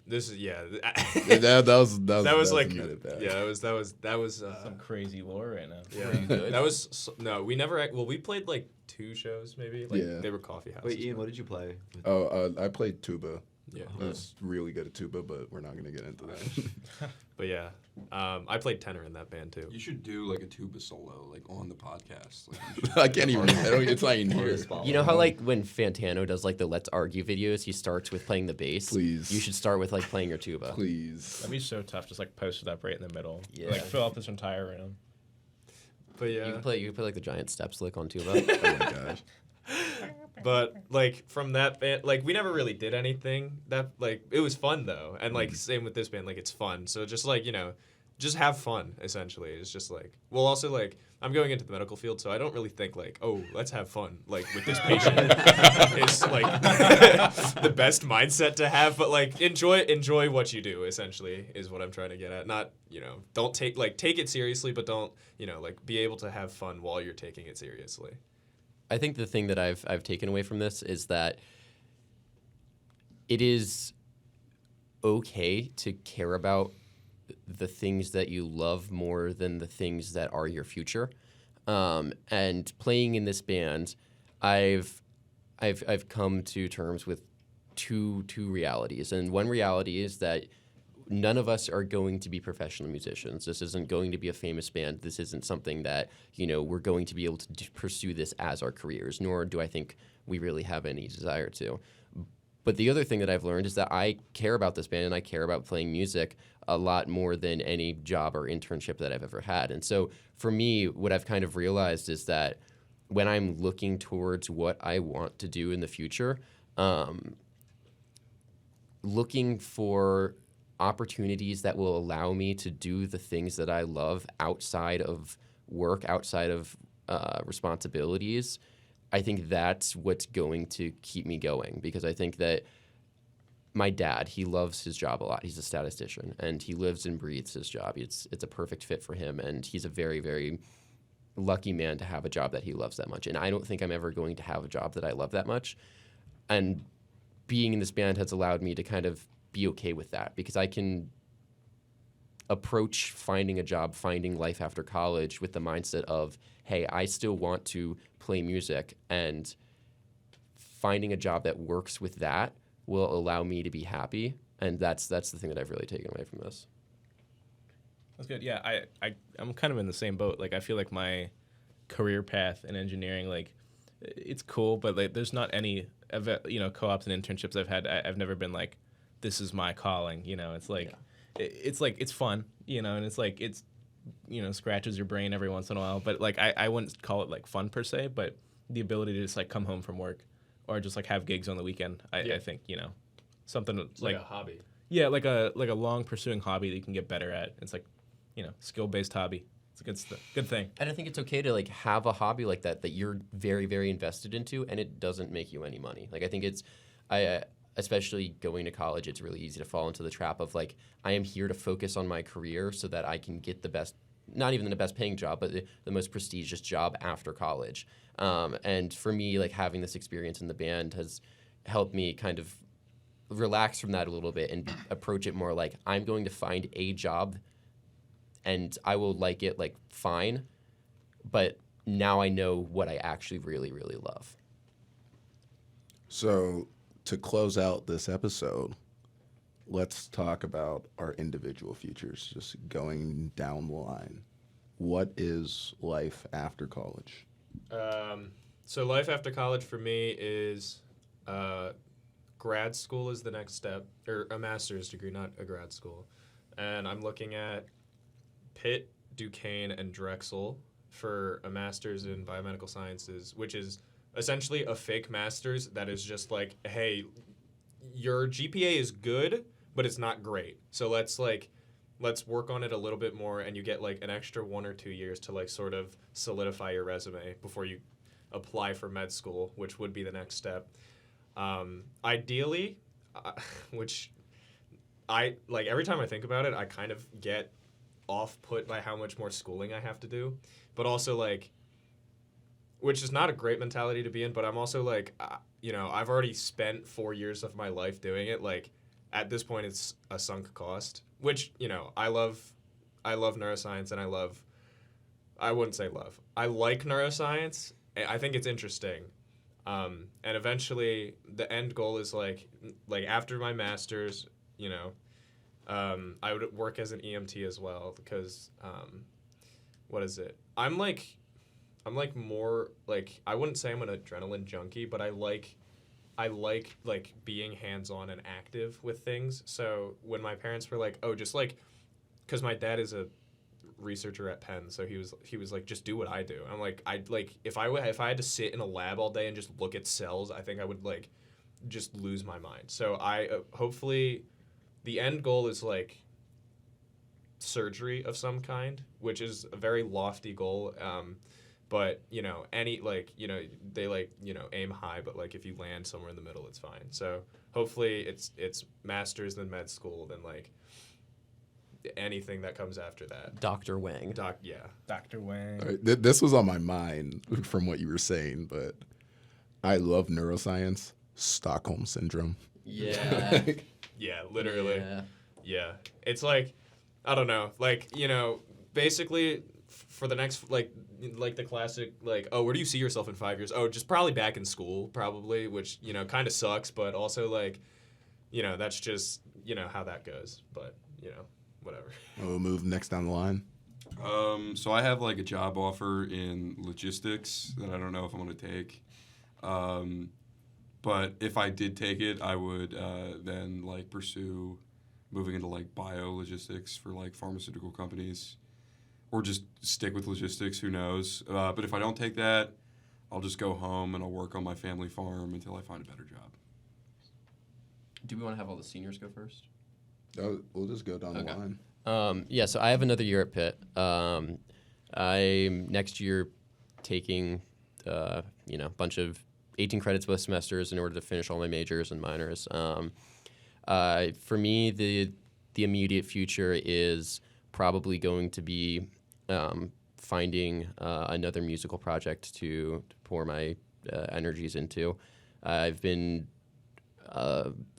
This is that was like admitted bad. that was Some crazy lore right now. yeah. That was no. We never. Well, we played like 2 shows maybe. Like Yeah. they were coffee houses. Wait, Ian, what did you play? I played tuba. Yeah. I was really good at tuba, but we're not gonna get into that. But yeah, I played tenor in that band too. You should do like a tuba solo, like on the podcast. Like, you should- I can't even. It's not even here. You know how like when Fantano does like the Let's Argue videos, he starts with playing the bass. Please. You should start with like playing your tuba. Please. That'd be so tough. Just like post it up right in the middle. Yeah. Like fill up this entire room. But yeah, You can play like the giant steps lick on tuba. Oh my gosh. but like from that band, like we never really did anything that like it was fun though, and like same with this band, like it's fun. So just like just have fun essentially. It's just like also like I'm going into the medical field, so I don't really think like let's have fun like with this patient is like the best mindset to have. But like enjoy what you do essentially is what I'm trying to get at. Not don't take it seriously, but don't like be able to have fun while you're taking it seriously. I think the thing that I've taken away from this is that it is okay to care about the things that you love more than the things that are your future. And playing in this band, I've come to terms with two realities. And one reality is that none of us are going to be professional musicians. This isn't going to be a famous band. This isn't something that, we're going to be able to pursue this as our careers, nor do I think we really have any desire to. But the other thing that I've learned is that I care about this band and I care about playing music a lot more than any job or internship that I've ever had. And so for me, what I've kind of realized is that when I'm looking towards what I want to do in the future, looking for opportunities that will allow me to do the things that I love outside of work, outside of responsibilities, I think that's what's going to keep me going, because I think that my dad, he loves his job a lot. He's a statistician, and he lives and breathes his job. It's a perfect fit for him, and he's a very, very lucky man to have a job that he loves that much. And I don't think I'm ever going to have a job that I love that much. And being in this band has allowed me to kind of be okay with that, because I can approach finding a job, finding life after college with the mindset of, hey, I still want to play music, and finding a job that works with that will allow me to be happy. And that's the thing that I've really taken away from this. That's good. Yeah, I'm kind of in the same boat. Like, I feel like my career path in engineering, like, it's cool, but like, there's not any, co-ops and internships I've had. I've never been like, this is my calling. It's like, it's fun. And it's like scratches your brain every once in a while. But like, I wouldn't call it like fun per se, but the ability to just like come home from work or just like have gigs on the weekend. I think something It's like a hobby. Yeah, like a long pursuing hobby that you can get better at. It's like skill-based hobby. It's a good thing. And I think it's okay to like have a hobby like that you're very, very invested into, and it doesn't make you any money. Like, I think especially going to college, it's really easy to fall into the trap of like, I am here to focus on my career so that I can get the best, not even the best paying job, but the most prestigious job after college. And for me, like, having this experience in the band has helped me kind of relax from that a little bit and approach it more like, I'm going to find a job and I will like it like fine, but now I know what I actually really, really love. So to close out this episode, let's talk about our individual futures, just going down the line. What is life after college? So life after college for me is grad school is the next step, or a master's degree, not a grad school. And I'm looking at Pitt, Duquesne, and Drexel for a master's in biomedical sciences, which is essentially a fake master's that is just like, hey, your GPA is good, but it's not great. So let's work on it a little bit more, and you get like an extra 1 or 2 years to like sort of solidify your resume before you apply for med school, which would be the next step. Ideally, which I like every time I think about it, I kind of get off-put by how much more schooling I have to do, but also like, which is not a great mentality to be in, but I'm also like, I've already spent 4 years of my life doing it. Like, at this point it's a sunk cost, which, you know, I love neuroscience, and I wouldn't say love. I like neuroscience. I think it's interesting. And eventually the end goal is like after my master's, you know, I would work as an EMT as well, because what is it? I'm like more like, I wouldn't say I'm an adrenaline junkie, but I like being hands-on and active with things. So when my parents were like, oh, just like, because my dad is a researcher at Penn, so he was like, just do what I do. I'm like, if I had to sit in a lab all day and just look at cells, I think I would like just lose my mind. So I hopefully the end goal is like surgery of some kind, which is a very lofty goal. But, you know, any, like, you know, they, like, you know, aim high, but, like, if you land somewhere in the middle, it's fine. So hopefully it's master's, then med school, then, like, anything that comes after that. Dr. Wang. Dr. Wang. All right, this was on my mind from what you were saying, but I love neuroscience. Stockholm syndrome. Yeah. Yeah, literally. Yeah. Yeah. It's like, I don't know, like, you know, basically for the next, like the classic, like, oh, where do you see yourself in 5 years? Oh, just probably back in school, probably, which, you know, kind of sucks, but also, like, you know, that's just, you know, how that goes. But, you know, whatever. We'll move next down the line. So I have, like, a job offer in logistics that I don't know if I'm going to take. But if I did take it, I would then, like, pursue moving into, like, biologistics for, like, pharmaceutical companies. Or just stick with logistics, who knows. But if I don't take that, I'll just go home and I'll work on my family farm until I find a better job. Do we want to have all the seniors go first? We'll just go down the line. Yeah, so I have another year at Pitt. I'm next year taking, a bunch of 18 credits both semesters in order to finish all my majors and minors. For me, the immediate future is probably going to be finding another musical project to pour my energies into. I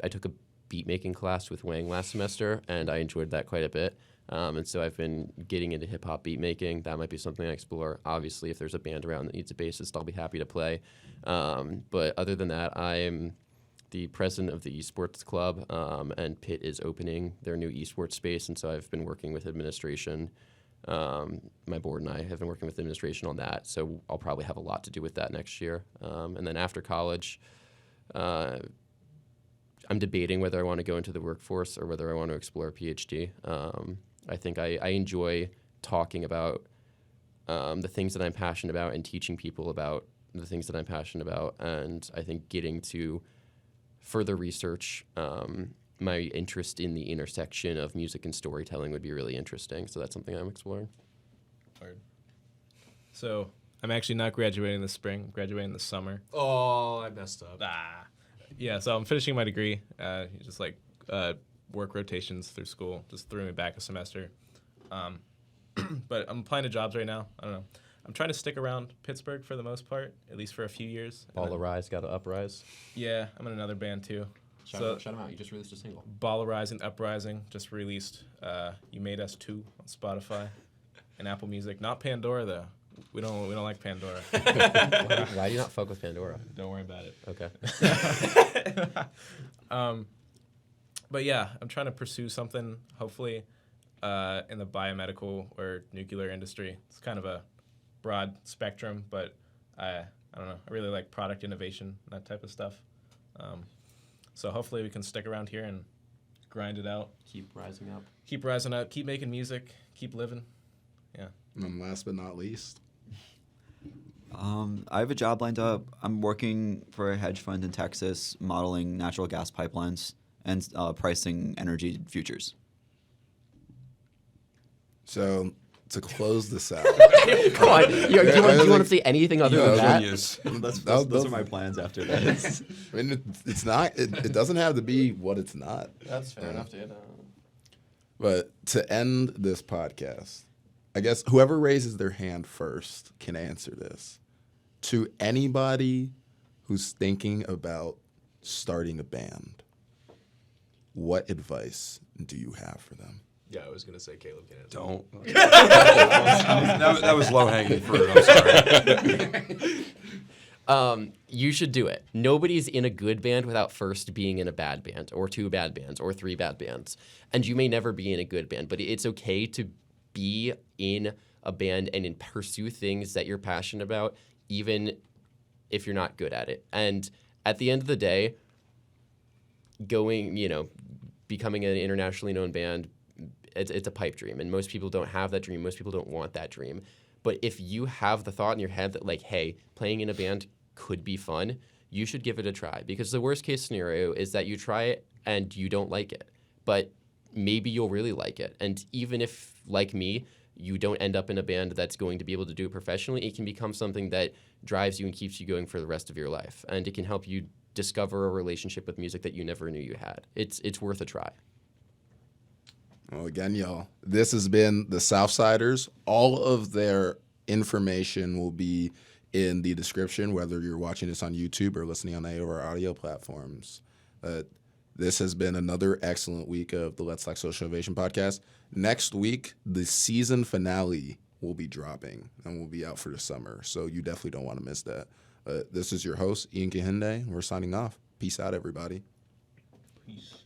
took a beat making class with Wang last semester, and I enjoyed that quite a bit. And so I've been getting into hip hop beat making. That might be something I explore. Obviously, if there's a band around that needs a bassist, I'll be happy to play. But other than that, I'm the president of the esports club, and Pitt is opening their new esports space, and so I've been working with administration. My board and I have been working with administration on that, so I'll probably have a lot to do with that next year. And then after college, I'm debating whether I want to go into the workforce or whether I want to explore a PhD. I think I enjoy talking about the things that I'm passionate about and teaching people about the things that I'm passionate about, and I think getting to further research my interest in the intersection of music and storytelling would be really interesting. So that's something I'm exploring. Word. So I'm actually not graduating this spring. I'm graduating this summer. Oh, I messed up. Yeah, so I'm finishing my degree. Just like work rotations through school just threw me back a semester. But I'm applying to jobs right now. I don't know. I'm trying to stick around Pittsburgh for the most part, at least for a few years. Ball a Rise, got to uprise. Yeah, I'm in another band too. Shout them out. You just released a single. Ball a Rise and Uprising just released. You Made Us 2 on Spotify and Apple Music. Not Pandora though. We don't like Pandora. Why do you not fuck with Pandora? Don't worry about it. Okay. But yeah, I'm trying to pursue something, hopefully, in the biomedical or nuclear industry. It's kind of a broad spectrum, but I don't know. I really like product innovation, that type of stuff. So hopefully we can stick around here and grind it out. Keep rising up. Keep making music, keep living. Yeah. And last but not least. I have a job lined up. I'm working for a hedge fund in Texas, modeling natural gas pipelines and pricing energy futures. So to close this out. Come on. Do you want to say anything other than that? Genius. Those are my plans after this. I mean, it's not. It doesn't have to be what it's not. That's fair enough, dude. But to end this podcast, I guess whoever raises their hand first can answer this. To anybody who's thinking about starting a band, what advice do you have for them? Yeah, I was gonna say Caleb can answer. Don't. that was low hanging fruit. I'm sorry. You should do it. Nobody's in a good band without first being in a bad band, or 2 bad bands, or 3 bad bands. And you may never be in a good band, but it's okay to be in a band and pursue things that you're passionate about, even if you're not good at it. And at the end of the day, becoming an internationally known band, it's a pipe dream, and most people don't have that dream. Most people don't want that dream. But if you have the thought in your head that, like, hey, playing in a band could be fun, you should give it a try. Because the worst case scenario is that you try it and you don't like it. But maybe you'll really like it. And even if, like me, you don't end up in a band that's going to be able to do it professionally, it can become something that drives you and keeps you going for the rest of your life. And it can help you discover a relationship with music that you never knew you had. It's worth a try. Well, again, y'all, this has been the Southsiders. All of their information will be in the description, whether you're watching this on YouTube or listening on any of our audio platforms. This has been another excellent week of the Let's Talk Social Innovation podcast. Next week, the season finale will be dropping and will be out for the summer, so you definitely don't want to miss that. This is your host, Ian Kahinde. We're signing off. Peace out, everybody. Peace.